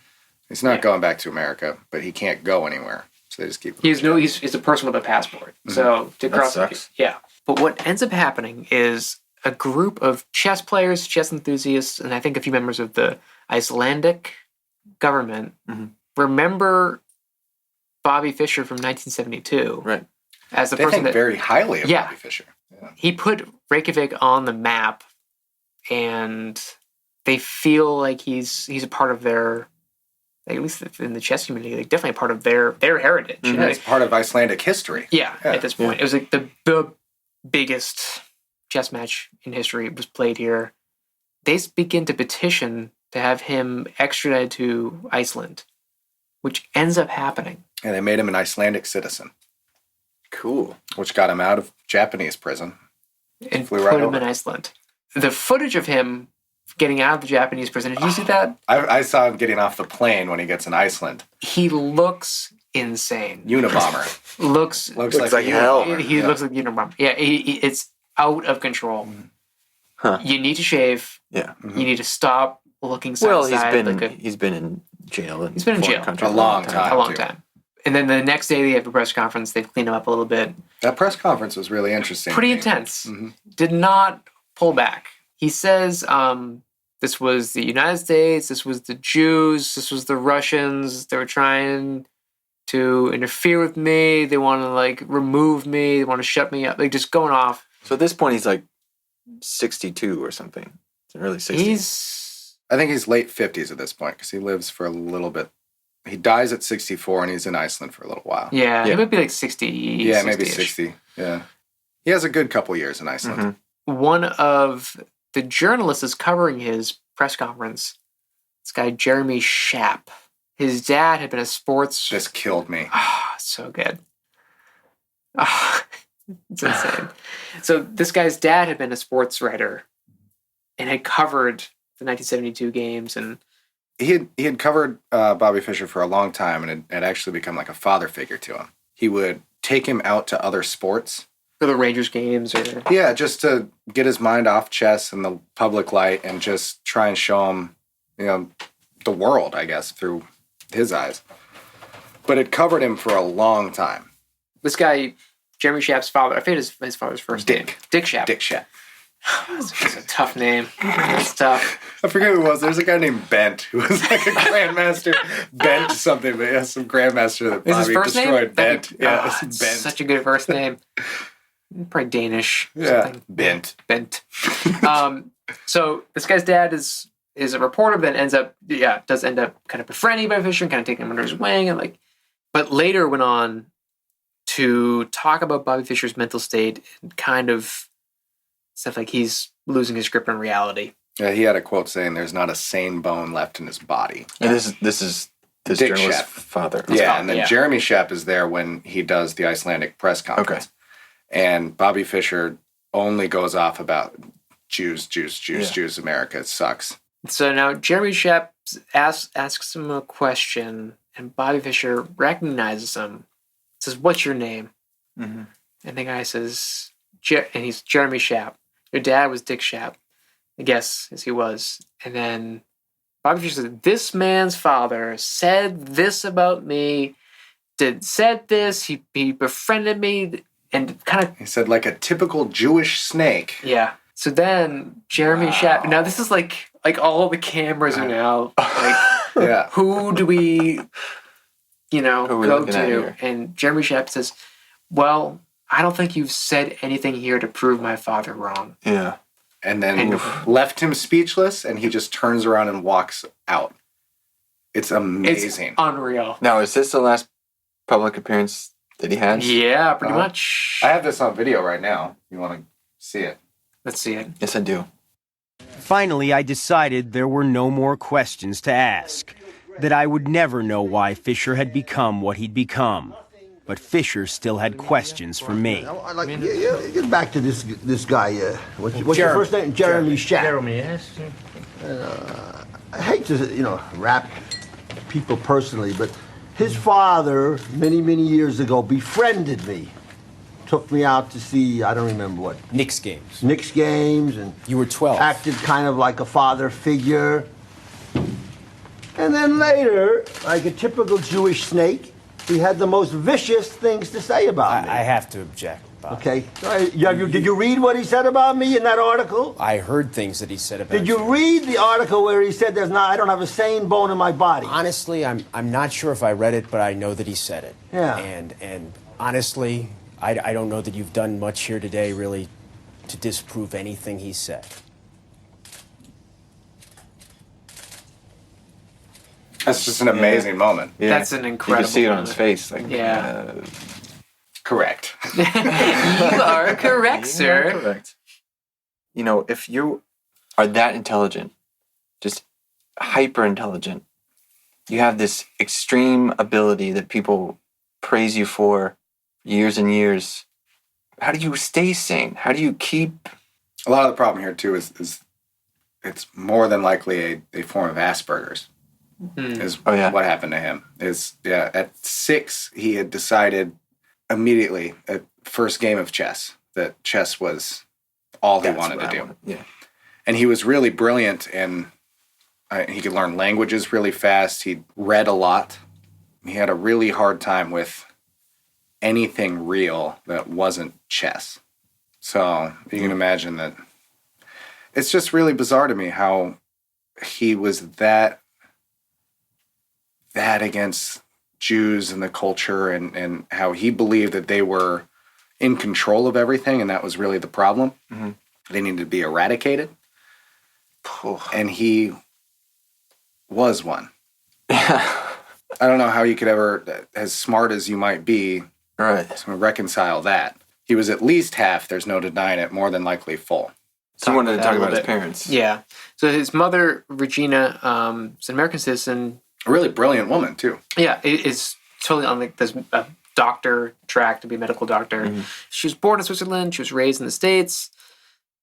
He's not going back to America, but he can't go anywhere, so they just keep him. He's a person with a passport. So to cross, sucks. yeah. But what ends up happening is a group of chess players, chess enthusiasts, and I think a few members of the Icelandic government remember Bobby Fischer from 1972. Right. As the They person think that very highly of Bobby Fischer. Yeah. he put Reykjavik on the map, and they feel like he's a part of their, at least in the chess community, like definitely a part of their heritage. Yeah, it's part of Icelandic history. Yeah, at this point. It was like the biggest chess match in history was played here. They begin to petition to have him extradited to Iceland, which ends up happening. And they made him an Icelandic citizen, Cool. which got him out of Japanese prison. And Flew put right him over. in Iceland. The footage of him getting out of the Japanese prison, did you see that? I saw him getting off the plane when he gets in Iceland. He looks insane. Unabomber. Looks Looks like like a hell. Unabomber. He looks like Unabomber. Yeah, it's out of control. Huh. You need to shave. Yeah. You need to stop looking side Well, to side. he's been in jail. He's been in foreign jail. countries A long time. a long too. time. And then the next day they have a press conference. They clean him up a little bit. That press conference was really interesting. Pretty to me. intense. Mm-hmm. Did not pull back. He says this was the United States, this was the Jews, this was the Russians. They were trying to interfere with me. They want to like remove me. They want to shut me up. Like just going off. So at this point, he's like 62 or something. Early 60s. I think he's late 50s at this point because he lives for a little bit. He dies at 64 and he's in Iceland for a little while. Yeah, Yeah. he might be like 60. Yeah, maybe 60-ish. 60. Yeah. He has a good couple years in Iceland. One of the journalists is covering his press conference. This guy, Jeremy Schaap. His dad had been a sports... This killed me. So good. It's insane. So this guy's dad had been a sports writer and had covered the 1972 games, and He had covered Bobby Fischer for a long time and had actually become like a father figure to him. He would take him out to other sports. for the Rangers games, or Yeah, just to get his mind off chess and the public light and just try and show him, the world, I guess, through his eyes. But it covered him for a long time. this guy, Jeremy Schaap's father. I forget his father's first name. Dick Schaap. Dick Schaap. It's a tough name. It's tough. I forget who it was. There's a guy named Bent who was like a grandmaster. Bent something, but yeah, some grandmaster that Is his Bobby first name? destroyed. Bent. Yeah, It's Bent. such a good first name. probably Danish. Yeah, Something. bent. Bent. So this guy's dad is a reporter, but then does end up kind of befriending Bobby Fischer and kind of taking him under his wing, and but later went on to talk about Bobby Fischer's mental state and kind of stuff like he's losing his grip on reality. Yeah, he had a quote saying, "There's not a sane bone left in his body." And this is this Dick journalist's Shep. father. Yeah, and then Jeremy Shep is there when he does the Icelandic press conference. Okay. And Bobby Fischer only goes off about Jews, America. It sucks. So now Jeremy Shep asks him a question, and Bobby Fischer recognizes him. Says, "What's your name?" Mm-hmm. And the guy says, and he's Jeremy Shep. Your dad was Dick Shep. I guess, as he was. And then Bobby Fischer said, "This man's father said this about me, said this, he befriended me," and kind of... He said, like a typical Jewish snake. Yeah. So then Jeremy Shep... Now, this is like all the cameras are now, Yeah. who do we, go looking at to? here? And Jeremy Shep says, "Well, I don't think you've said anything here to prove my father wrong." Yeah. And then left him speechless, and he just turns around and walks out. It's amazing. It's unreal. Now, is this the last public appearance that he has? Yeah, pretty much. I have this on video right now. You want to see it? Let's see it. Yes, I do. Finally, I decided there were no more questions to ask, that I would never know why Fischer had become what he'd become. But Fischer still had questions for me. I'd like to get back to this guy. What's your first name? Jeremy Shep. Jeremy, yes. I hate to, rap people personally, but his father, many, many years ago, befriended me. Took me out to see, I don't remember what. Knicks games. Knicks games. And You were 12. acted kind of like a father figure. And then later, like a typical Jewish snake, he had the most vicious things to say about me. I have to object, Bob. Okay. Did you read what he said about me in that article? I heard things that he said about Did you read the article where he said I don't have a sane bone in my body? Honestly, I'm not sure if I read it, but I know that he said it. Yeah. And honestly, I don't know that you've done much here today, really, to disprove anything he said. That's just an amazing moment. Yeah. That's an incredible You can see it on his moment. face. Yeah. Correct. You are correct, sir. Correct. If you are that intelligent, just hyper intelligent, you have this extreme ability that people praise you for years and years. How do you stay sane? How do you keep... A lot of the problem here, too, is it's more than likely a form of Asperger's. Is what happened to him. At 6, he had decided immediately at first game of chess that chess was all he wanted to do. Yeah. And he was really brilliant, and he could learn languages really fast. He read a lot. He had a really hard time with anything real that wasn't chess. So you can imagine that. It's just really bizarre to me how he was that against Jews and the culture, and how he believed that they were in control of everything, and that was really the problem. Mm-hmm. They needed to be eradicated. And he was one. I don't know how you could ever, as smart as you might be, to reconcile that. He was at least half, there's no denying it, more than likely full. So you wanted to talk about his parents. Yeah. So his mother, Regina, is an American citizen. A really brilliant woman, too. Yeah, is totally on this doctor track to be a medical doctor. Mm-hmm. She was born in Switzerland. She was raised in the States.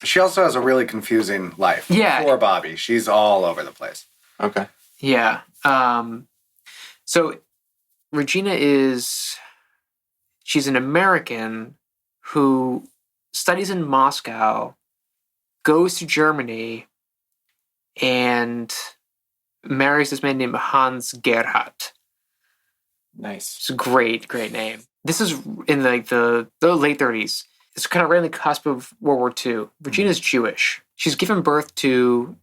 She also has a really confusing life. Yeah. Poor Bobby. She's all over the place. Okay. Yeah. So Regina she's an American who studies in Moscow, goes to Germany, and marries this man named Hans Gerhard. Nice. It's a great name. This is in the late 30s. It's kind of right on the cusp of World War II. Regina's Jewish. She's given birth to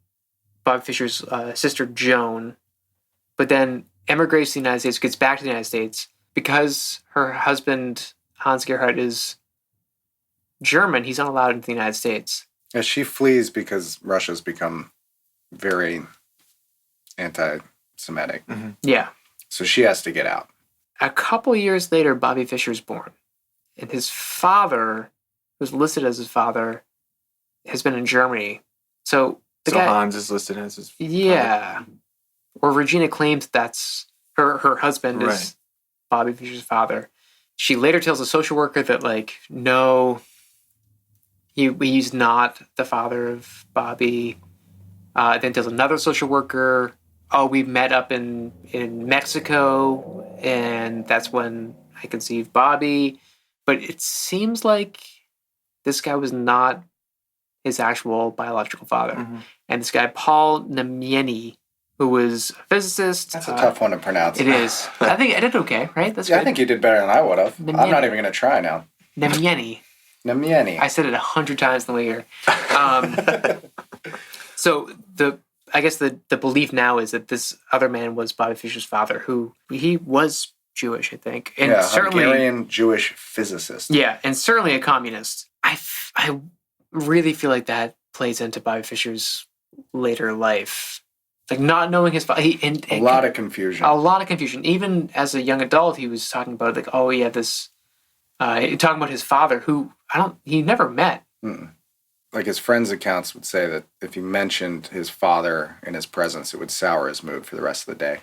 Bob Fischer's sister Joan, but then emigrates to the United States, gets back to the United States because her husband Hans Gerhard is German, he's not allowed into the United States. Yeah, she flees because Russia's become very anti-Semitic. Yeah. So she has to get out. A couple years later, Bobby Fischer's born. And his father, who's listed as his father, has been in Germany. So the So guy, Hans is listed as his yeah. Or Regina claims that's her husband is Right. Bobby Fischer's father. She later tells a social worker that, like, no, he's not the father of Bobby. Then tells another social worker, oh, we met up in Mexico, and that's when I conceived Bobby. But it seems like this guy was not his actual biological father. And this guy, Paul Namieni, who was a physicist. That's a tough one to pronounce. It is. I think I did okay, right? That's Yeah, good. I think you did better than I would have. I'm Namieni. not even going to try now. Namieni. Namieni. I said it 100 times in the year. So I guess the belief now is that this other man was Bobby Fischer's father, who he was Jewish, I think, and yeah, certainly Hungarian Jewish physicist. yeah, and certainly a communist. I really feel like that plays into Bobby Fischer's later life, like not knowing his father. A lot of confusion. A lot of confusion. Even as a young adult, he was talking about, like, oh yeah, this. Talking about his father, who he never met. Like his friends' accounts would say that if he mentioned his father in his presence, it would sour his mood for the rest of the day.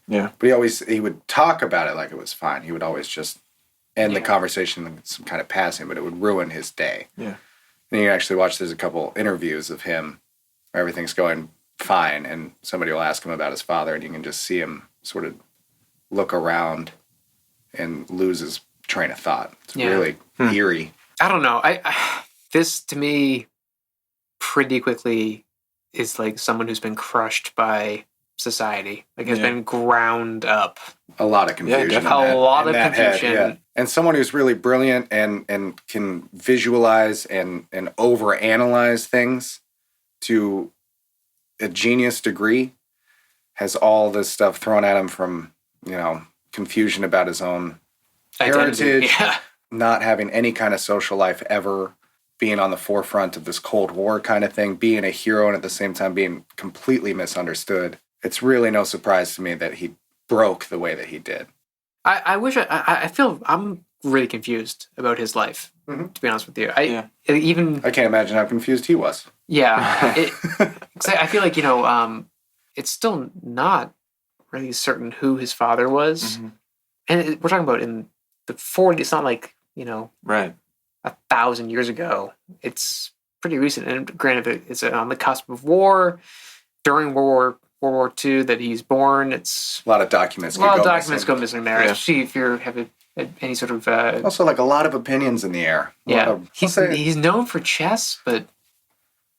Yeah. But he would talk about it like it was fine. He would always just end the conversation in some kind of passing, but it would ruin his day. Yeah. And you actually watch, there's a couple interviews of him where everything's going fine, and somebody will ask him about his father, and you can just see him sort of look around and lose his train of thought. It's really eerie. I don't know. This to me pretty quickly is like someone who's been crushed by society, like has been ground up. A lot of confusion. definitely. A lot in of that head, confusion. yeah. And someone who's really brilliant and can visualize and overanalyze things to a genius degree has all this stuff thrown at him from, confusion about his own Identity. heritage, Yeah. not having any kind of social life ever, being on the forefront of this Cold War kind of thing, being a hero and at the same time being completely misunderstood. It's really no surprise to me that he broke the way that he did. I wish I feel I'm really confused about his life, to be honest with you. I can't imagine how confused he was. Yeah. 'Cause I feel like, it's still not really certain who his father was. And we're talking about in the 40s. It's not like, Right. 1,000 years ago. It's pretty recent. And granted, it's on the cusp of war, during World War II that he's born. It's A lot of documents. a lot of go documents missing. go missing there, Yeah. especially if you have any sort of Also, like a lot of opinions in the air. he's known for chess, but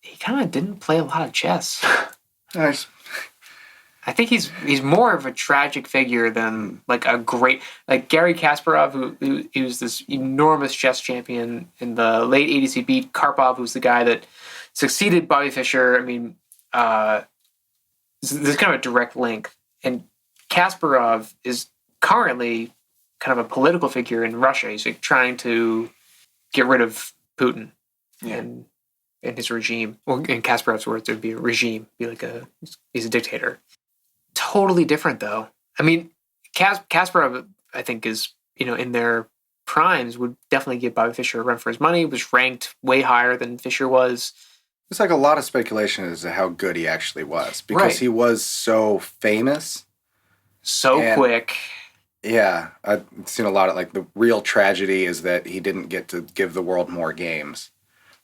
he kind of didn't play a lot of chess. Nice. I think he's more of a tragic figure than like a great, like Garry Kasparov, who was this enormous chess champion in the late 80s. He beat Karpov, who's the guy that succeeded Bobby Fischer. I mean, there's kind of a direct link. And Kasparov is currently kind of a political figure in Russia. He's like trying to get rid of Putin and his regime. Or in Kasparov's words, it would be a regime, he's a dictator. Totally different, though. I mean, Kasparov, I think, is, in their primes, would definitely give Bobby Fischer a run for his money, was ranked way higher than Fischer was. There's like a lot of speculation as to how good he actually was because he was so famous. So quick. Yeah, I've seen a lot of, like, the real tragedy is that he didn't get to give the world more games,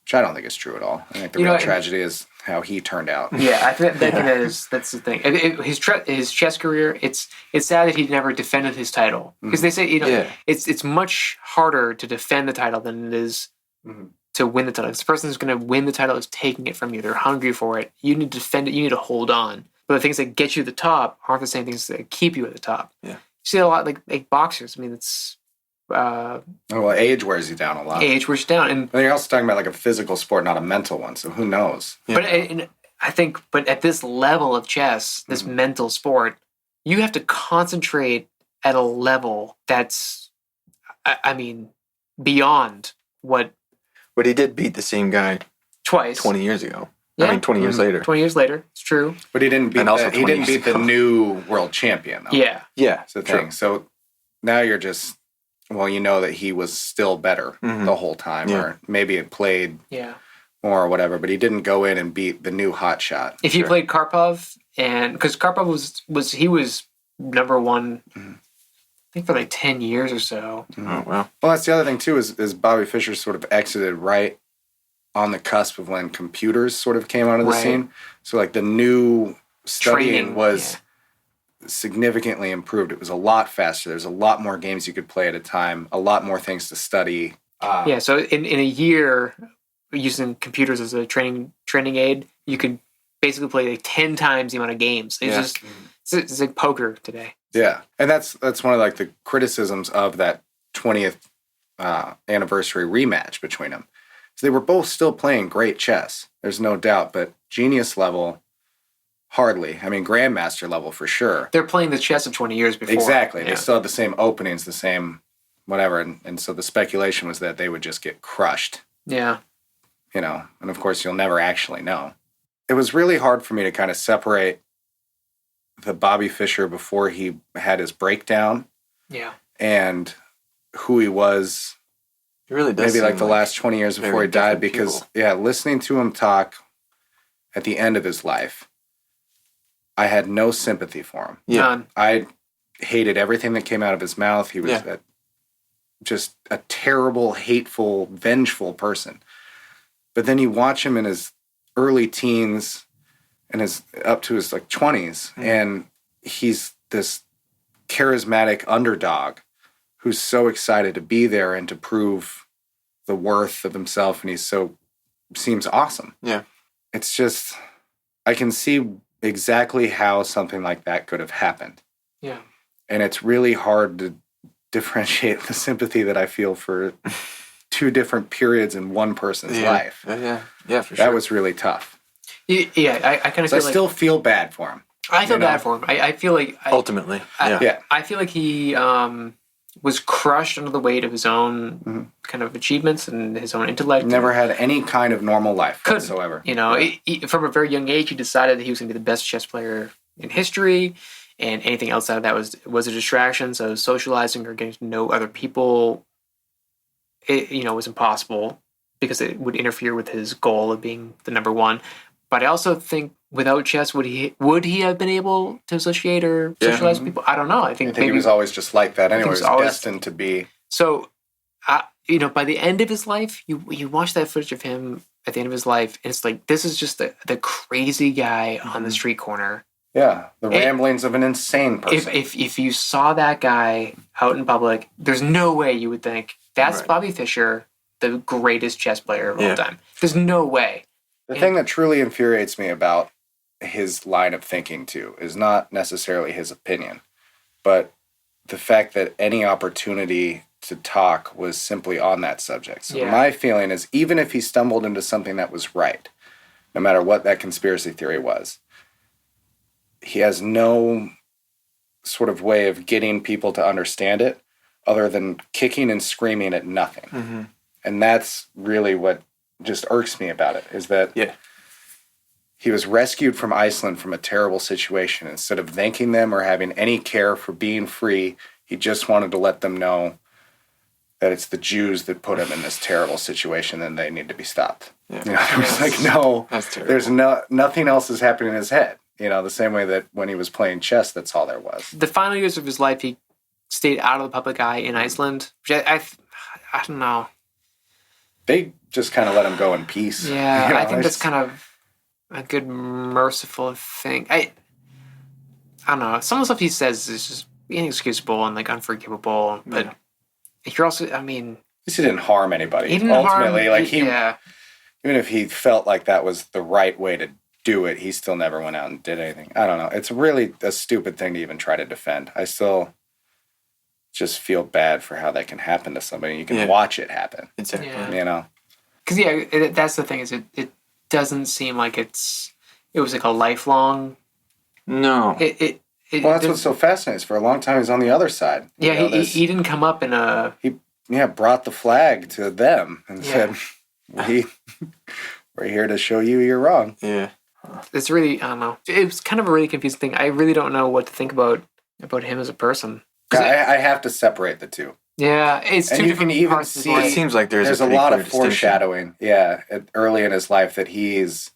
which I don't think is true at all. I think the real tragedy is how he turned out. Yeah, I think that's the thing. His chess career, it's sad that he never defended his title because they say it's much harder to defend the title than it is to win the title. Because the person who's going to win the title is taking it from you. They're hungry for it. You need to defend it. You need to hold on. But the things that get you to the top aren't the same things that keep you at the top. Yeah, you see a lot like boxers. I mean, it's. Age wears you down a lot. Age wears you down, and you're also talking about like a physical sport, not a mental one. So who knows? Yeah. But at this level of chess, this mental sport, you have to concentrate at a level that's, I mean, beyond what But he did beat the same guy twice. 20 years ago. Yeah. I mean, 20 years later. 20 years later. It's true. But he didn't beat And also he 20 didn't years beat the ago. new world champion, though. Yeah. Yeah, That's the true. thing. So now you're just, well, you know that he was still better the whole time, Yeah. or maybe it played Yeah. more or whatever, but he didn't go in and beat the new hot shot. If he played Karpov, and because Karpov was number one, I think for like 10 years or so. Oh, wow. Well, that's the other thing too, is Bobby Fischer sort of exited right on the cusp of when computers sort of came onto the Right. scene. So like the new studying Training, was significantly improved. It was a lot faster. There's a lot more games you could play at a time, a lot more things to study. Yeah, so in a year, using computers as a training aid, you could basically play like 10 times the amount of games. It's just it's like poker today. Yeah, and that's one of like the criticisms of that 20th anniversary rematch between them. So they were both still playing great chess. There's no doubt, but genius level, hardly. I mean, grandmaster level for sure. They're playing the chess of 20 years before. Exactly. Yeah. They still had the same openings, the same whatever, and so the speculation was that they would just get crushed. Yeah. You know, and of course you'll never actually know. It was really hard for me to kind of separate the Bobby Fischer before he had his breakdown Yeah. and who he was It really does maybe like seem the last 20 years before very he died, different because people. listening to him talk at the end of his life, I had no sympathy for him. Yeah. None. I hated everything that came out of his mouth. He was Yeah. just a terrible, hateful, vengeful person. But then you watch him in his early teens and his up to his like 20s, and he's this charismatic underdog who's so excited to be there and to prove the worth of himself, and seems awesome. Yeah. It's just, I can see exactly how something like that could have happened. Yeah. And it's really hard to differentiate the sympathy that I feel for two different periods in one person's life. Yeah, for sure. That was really tough. Yeah, I kind of So I feel like still feel bad for him. I feel you know? bad for him. I feel like Ultimately, Yeah. I feel like he was crushed under the weight of his own kind of achievements and his own intellect. Never had any kind of normal life Couldn't, whatsoever. You know, from a very young age, he decided that he was going to be the best chess player in history, and anything else out of that was a distraction. So socializing or getting to know other people, was impossible because it would interfere with his goal of being the number one. But I also think without chess, would he have been able to associate or socialize with people? I don't know. I think he was always just like that anyway. He was always destined to be. So, by the end of his life, you watch that footage of him at the end of his life, and it's like, this is just the crazy guy on the street corner. Yeah, the ramblings of an insane person. If you saw that guy out in public, there's no way you would think, that's Right. Bobby Fischer, the greatest chess player of all time. There's no way. The thing that truly infuriates me about his line of thinking, too, is not necessarily his opinion, but the fact that any opportunity to talk was simply on that subject. So my feeling is, even if he stumbled into something that was right, no matter what that conspiracy theory was, he has no sort of way of getting people to understand it other than kicking and screaming at nothing. Mm-hmm. And that's really what just irks me about it, is that he was rescued from Iceland from a terrible situation. Instead of thanking them or having any care for being free, he just wanted to let them know that it's the Jews that put him in this terrible situation and they need to be stopped. Yeah. You know, it was like, no, That's terrible. there's nothing else is happening in his head. You know, the same way that when he was playing chess, that's all there was. The final years of his life, he stayed out of the public eye in Iceland, which I don't know. They just kind of let him go in peace. Yeah, You know, I think that's it's- kind of a good, merciful thing. I don't know. Some of the stuff he says is just inexcusable and like unforgivable. But you're also, I mean, At least he didn't harm anybody. he didn't Ultimately, harm. like even if he felt like that was the right way to do it, he still never went out and did anything. I don't know. It's really a stupid thing to even try to defend. I still just feel bad for how that can happen to somebody. You can watch it happen. Exactly. Yeah. You know? Because that's the thing is it doesn't seem like it was like a lifelong. No. Well, that's what's so fascinating. Is for a long time he's on the other side. Yeah, he didn't come up in a. He brought the flag to them and said, we're here to show you you're wrong. Yeah. It's really, I don't know. It was kind of a really confusing thing. I really don't know what to think about him as a person. I have to separate the two. Yeah, it's And two you different can even parts of see- his It life. seems like there's a pretty lot clear of distinction. foreshadowing, early in his life that he's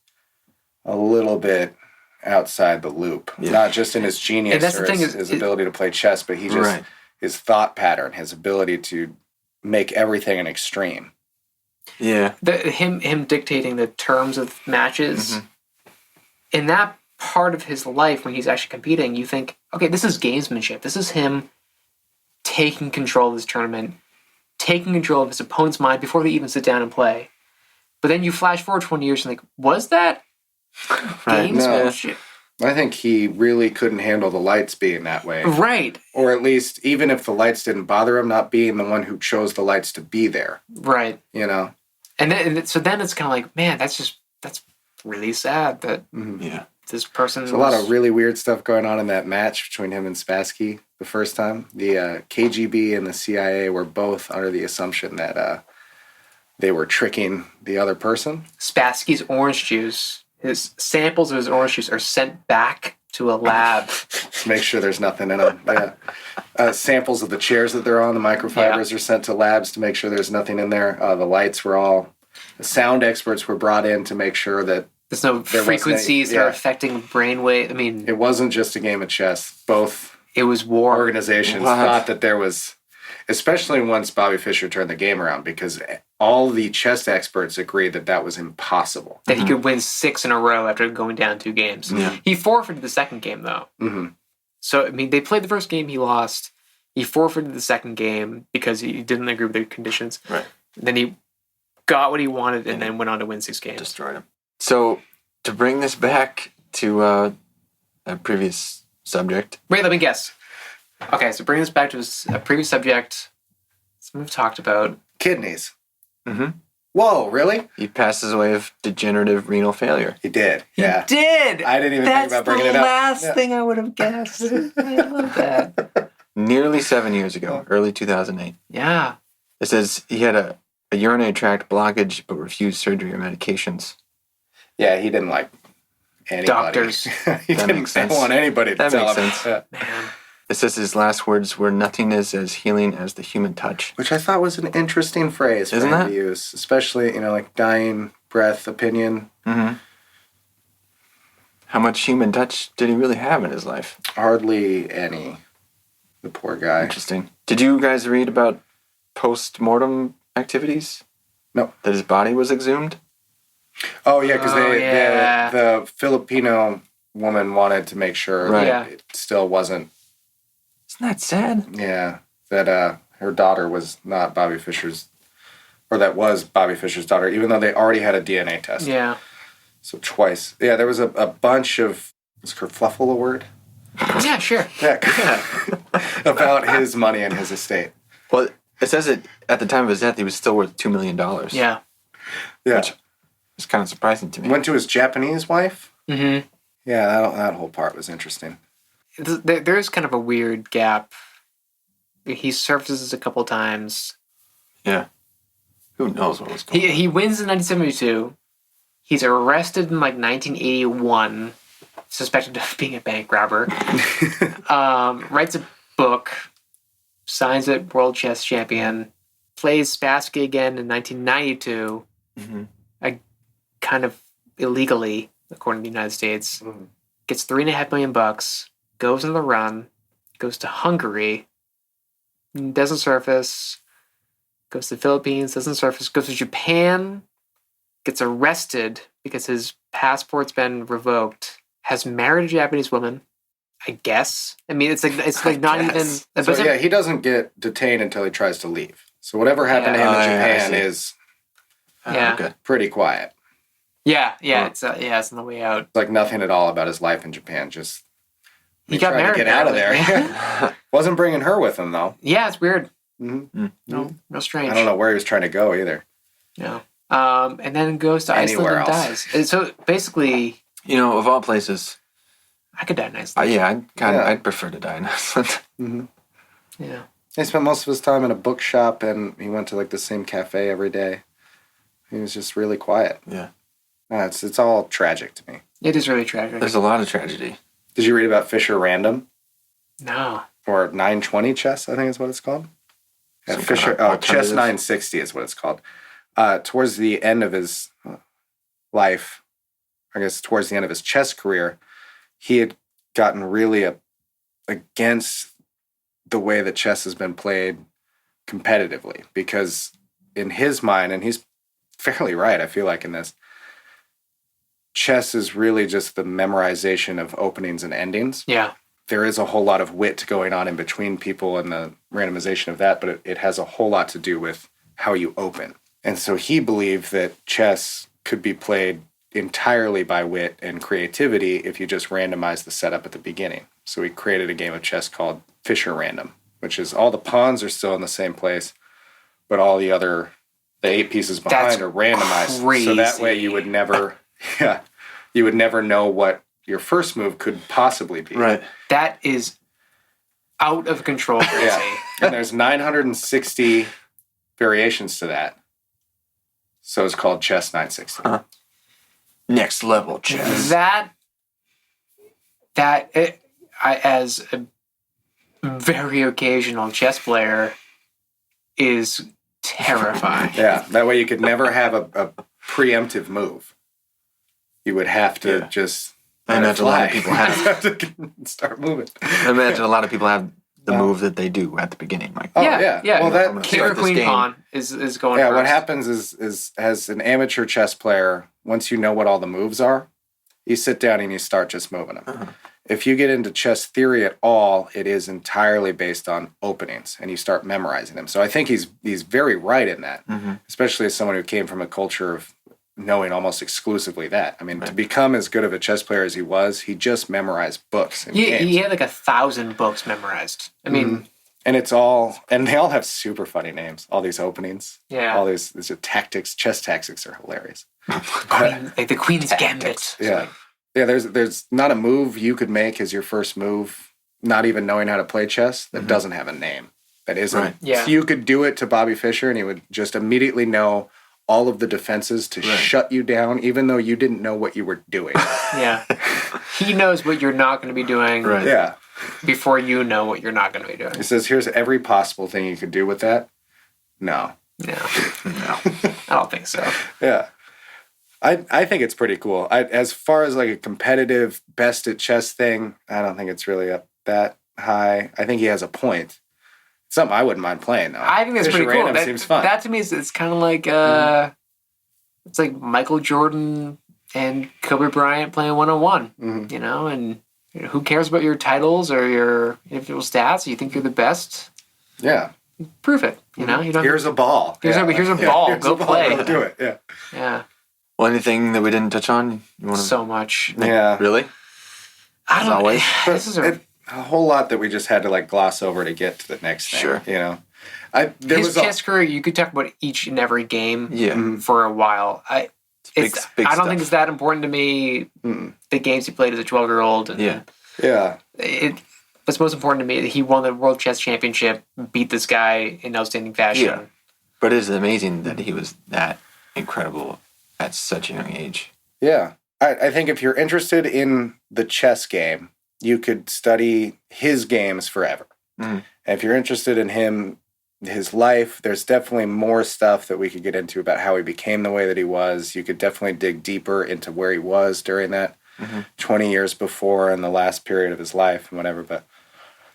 a little bit outside the loop. Yeah. Not just in his And genius that's the or thing his ability to play chess, but he just Right. his thought pattern, his ability to make everything an extreme. Yeah. Him dictating the terms of matches. Mm-hmm. In that part of his life when he's actually competing, you think, okay, this is gamesmanship. This is him taking control of this tournament, taking control of his opponent's mind before they even sit down and play. But then you flash forward 20 years and think, was that Right. gamesmanship? I think he really couldn't handle the lights being that way. Right, Or at least, even if the lights didn't bother him, not being the one who chose the lights to be there, right. you know? So then it's kind of like, man, that's really sad that Yeah. this person There's a lot of really weird stuff going on in that match between him and Spassky the first time. The KGB and the CIA were both under the assumption that they were tricking the other person. Spassky's orange juice, his samples of his orange juice are sent back to a lab. To make sure there's nothing in them. Yeah. Samples of the chairs that they're on, the microfibers are sent to labs to make sure there's nothing in there. The lights were all... The sound experts were brought in to make sure that There's no wasn't frequencies that yeah. are affecting brainwave. I mean, it wasn't just a game of chess. Both it was war. organizations What? thought that there was... Especially once Bobby Fischer turned the game around, because all the chess experts agreed that that was impossible. That he could win 6 in a row after going down 2 games. Yeah. He forfeited the second game, though. Mm-hmm. So, I mean, they played the first game, he lost. He forfeited the second game because he didn't agree with the conditions. Right. Then he got what he wanted and then went on to win 6 games. Destroyed him. So, to bring this back to a previous subject. Wait, let me guess. Okay, so bring this back to a previous subject. Something we've talked about. Kidneys. Mm-hmm. Whoa, really? He passes away of degenerative renal failure. He did. Yeah. Did! I didn't even think about bringing it up. Yeah. thing I would have guessed. I love that. Nearly 7 years ago, early 2008. Yeah. It says he had a urinary tract blockage but refused surgery or medications. Yeah, he didn't like anybody. Doctors. He That didn't makes sense. want anybody to That tell makes him. sense. Yeah. Man. It says his last words were, "Nothing is as healing as the human touch." Which I thought was an interesting phrase for Isn't him that? to use. Especially, like dying breath opinion. Mm-hmm. How much human touch did he really have in his life? Hardly any. The poor guy. Interesting. Did you guys read about post-mortem activities? No. That his body was exhumed? Oh, yeah, because yeah. the Filipino woman wanted to make sure Right. that it still wasn't, Isn't that sad? that her daughter was not Bobby Fischer's, or that was Bobby Fischer's daughter, even though they already had a DNA test. Yeah. So twice. Yeah, there was a bunch of, is kerfluffle a word? Yeah, sure. Yeah. About his money and his estate. Well, it says that at the time of his death, he was still worth $2 million. Yeah. Yeah. Which is kind of surprising to me. Went to his Japanese wife. Mm-hmm. Yeah, that whole part was interesting. There is kind of a weird gap. He surfaces a couple times. Yeah. Who knows what was going on? He wins in 1972. He's arrested in like 1981, suspected of being a bank robber. Writes a book, signs it world chess champion, plays Spassky again in 1992, kind of illegally, according to the United States. Gets $3.5 million, goes on the run, goes to Hungary, doesn't surface, goes to the Philippines, doesn't surface, goes to Japan, gets arrested because his passport's been revoked, has married a Japanese woman, I guess. I mean, it's like not even. So yeah, he doesn't get detained until he tries to leave. So whatever happened to him in Yeah, I Japan see. is Yeah. Okay. pretty quiet. Yeah, it's on the way out. Like nothing at all about his life in Japan. Just He got tried married. to get out of there. apparently. Wasn't bringing her with him though. Yeah, it's weird. Mm-hmm. No strange. I don't know where he was trying to go either. No. And then goes to Anywhere Iceland and else. dies. And so basically, You know, of all places, I could die in Iceland. I'd prefer to die in Iceland. Yeah. He spent most of his time in a bookshop, and he went to like the same cafe every day. He was just really quiet. Yeah. It's all tragic to me. It is really tragic. There's a lot of tragedy. Did you read about Fischer Random? No. Or 920 chess, I think is what it's called. Yeah, Some Fischer. kind of Chess alternative? 960 is what it's called. Towards the end of his life, I guess towards the end of his chess career, he had gotten really against the way that chess has been played competitively, because in his mind, and he's fairly right, I feel like in this, chess is really just the memorization of openings and endings. Yeah. There is a whole lot of wit going on in between people and the randomization of that, but it has a whole lot to do with how you open. And so he believed that chess could be played entirely by wit and creativity if you just randomize the setup at the beginning. So he created a game of chess called Fischer Random, which is all the pawns are still in the same place, but all the 8 pieces behind That's are randomized. crazy. So that way you would never, you would never know what your first move could possibly be. Right. That is out of control crazy. Yeah. And there's 960 variations to that. So it's called Chess 960. Next level chess. As a very occasional chess player, is terrifying. Yeah, that way you could never have a preemptive move. You would have to just I imagine a lot of people have. have to start moving. I imagine a lot of people have the move that they do at the beginning. Like, Oh, yeah. Well, that King or Start this queen game. pawn is going yeah. first. What happens is as an amateur chess player, once you know what all the moves are, you sit down and you start just moving them. If you get into chess theory at all, it is entirely based on openings, and you start memorizing them. So I think he's very right in that, especially as someone who came from a culture of knowing almost exclusively that. I mean, to become as good of a chess player as he was, he just memorized books and games. He had like 1,000 books memorized. I mean, And they all have super funny names. All these openings, Yeah. all these tactics, chess tactics are hilarious. like the Queen's Gambit. Yeah, yeah. There's not a move you could make as your first move, not even knowing how to play chess, that doesn't have a name. That isn't. Right. Yeah. So you could do it to Bobby Fischer, and he would just immediately know all of the defenses to shut you down, even though you didn't know what you were doing. Yeah. He knows what you're not going to be doing Right. Yeah. before you know what you're not going to be doing. He says, "Here's every possible thing you could do with that." No. No. I don't think so. Yeah. I think it's pretty cool. As far as like a competitive best at chess thing, I don't think it's really up that high. I think he has a point. It's something I wouldn't mind playing though. I think that's Fischer pretty cool. Random seems fun. That to me is it's kind of like it's like Michael Jordan and Kobe Bryant playing 1-on-1, you know, and who cares about your titles or your individual stats? You think you're the best? Yeah. Prove it. You know, you don't. Here's a ball. Here's a ball. Here's Go a ball. play. Go do it. Yeah. Yeah, Well, anything that we didn't touch on? You want to? so much. Yeah. Really? I don't. always. This is a A whole lot that we just had to like gloss over to get to the next thing. Sure. You know, there his was chess career. You could talk about each and every game. Yeah. For a while. Big I don't think stuff. it's that important to me. The games he played as a 12-year-old. Yeah. yeah. What's most important to me that he won the World Chess Championship, beat this guy in outstanding fashion. Yeah. But it is amazing that he was that incredible at such a young age. Yeah. I think if you're interested in the chess game, you could study his games forever. And if you're interested in his life, there's definitely more stuff that we could get into about how he became the way that he was. You could definitely dig deeper into where he was during that 20 years before and the last period of his life and whatever. But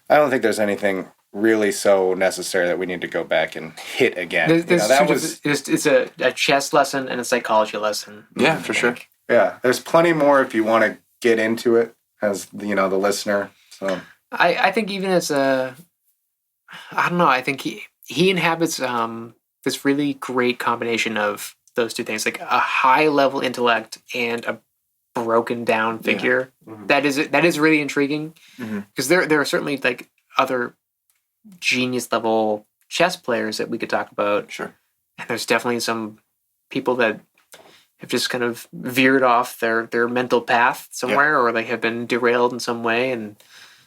I don't think there's anything really so necessary that we need to go back and hit again. It's a chess lesson and a psychology lesson. Yeah, for sure. Yeah, there's plenty more if you want to get into it as, the listener. So I think even as I don't know, I think he inhabits this really great combination of those two things, like a high level intellect and a broken down figure. That is really intriguing because there are certainly like other genius level chess players that we could talk about. Sure. And there's definitely some people that have just kind of veered off their mental path somewhere, or they have been derailed in some way and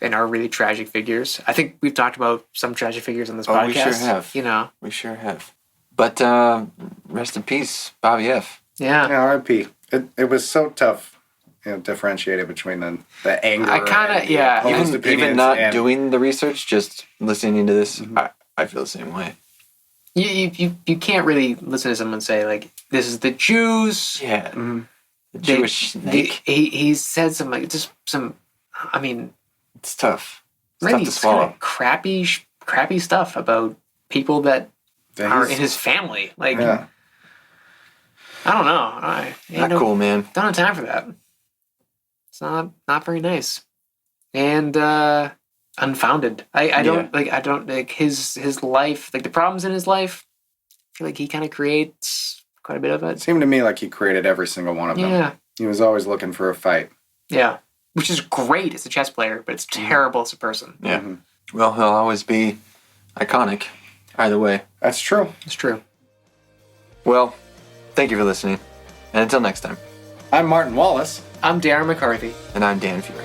are really tragic figures. I think we've talked about some tragic figures on this podcast. We sure have. You know, We sure have. But rest in peace, Bobby F. Yeah. Yeah, R.I.P. It was so tough, differentiated between the anger. I kinda- and the yeah. opposed Even opinions not and- doing the research, just listening to this, I feel the same way. You can't really listen to someone say, like, this is the Jews. Yeah. Mhm. The Jewish snake. He said some, like, just some, I mean, It's tough. It's really tough to swallow. kind of crappy stuff about people that are in his family. Like, Yeah. I don't know. I Not cool, man. don't have time for that. It's not very nice. And unfounded. I don't like his life, like the problems in his life. I feel like he kind of creates quite a bit of It it. seemed to me like he created every single one of them. Yeah. He was always looking for a fight. Yeah. Which is great as a chess player, but it's terrible as a person. Yeah. Mhm. Well, he'll always be iconic. Either way. That's true. It's true. Well, thank you for listening. And until next time. I'm Martin Wallace. I'm Darren McCarthy. And I'm Dan Fury.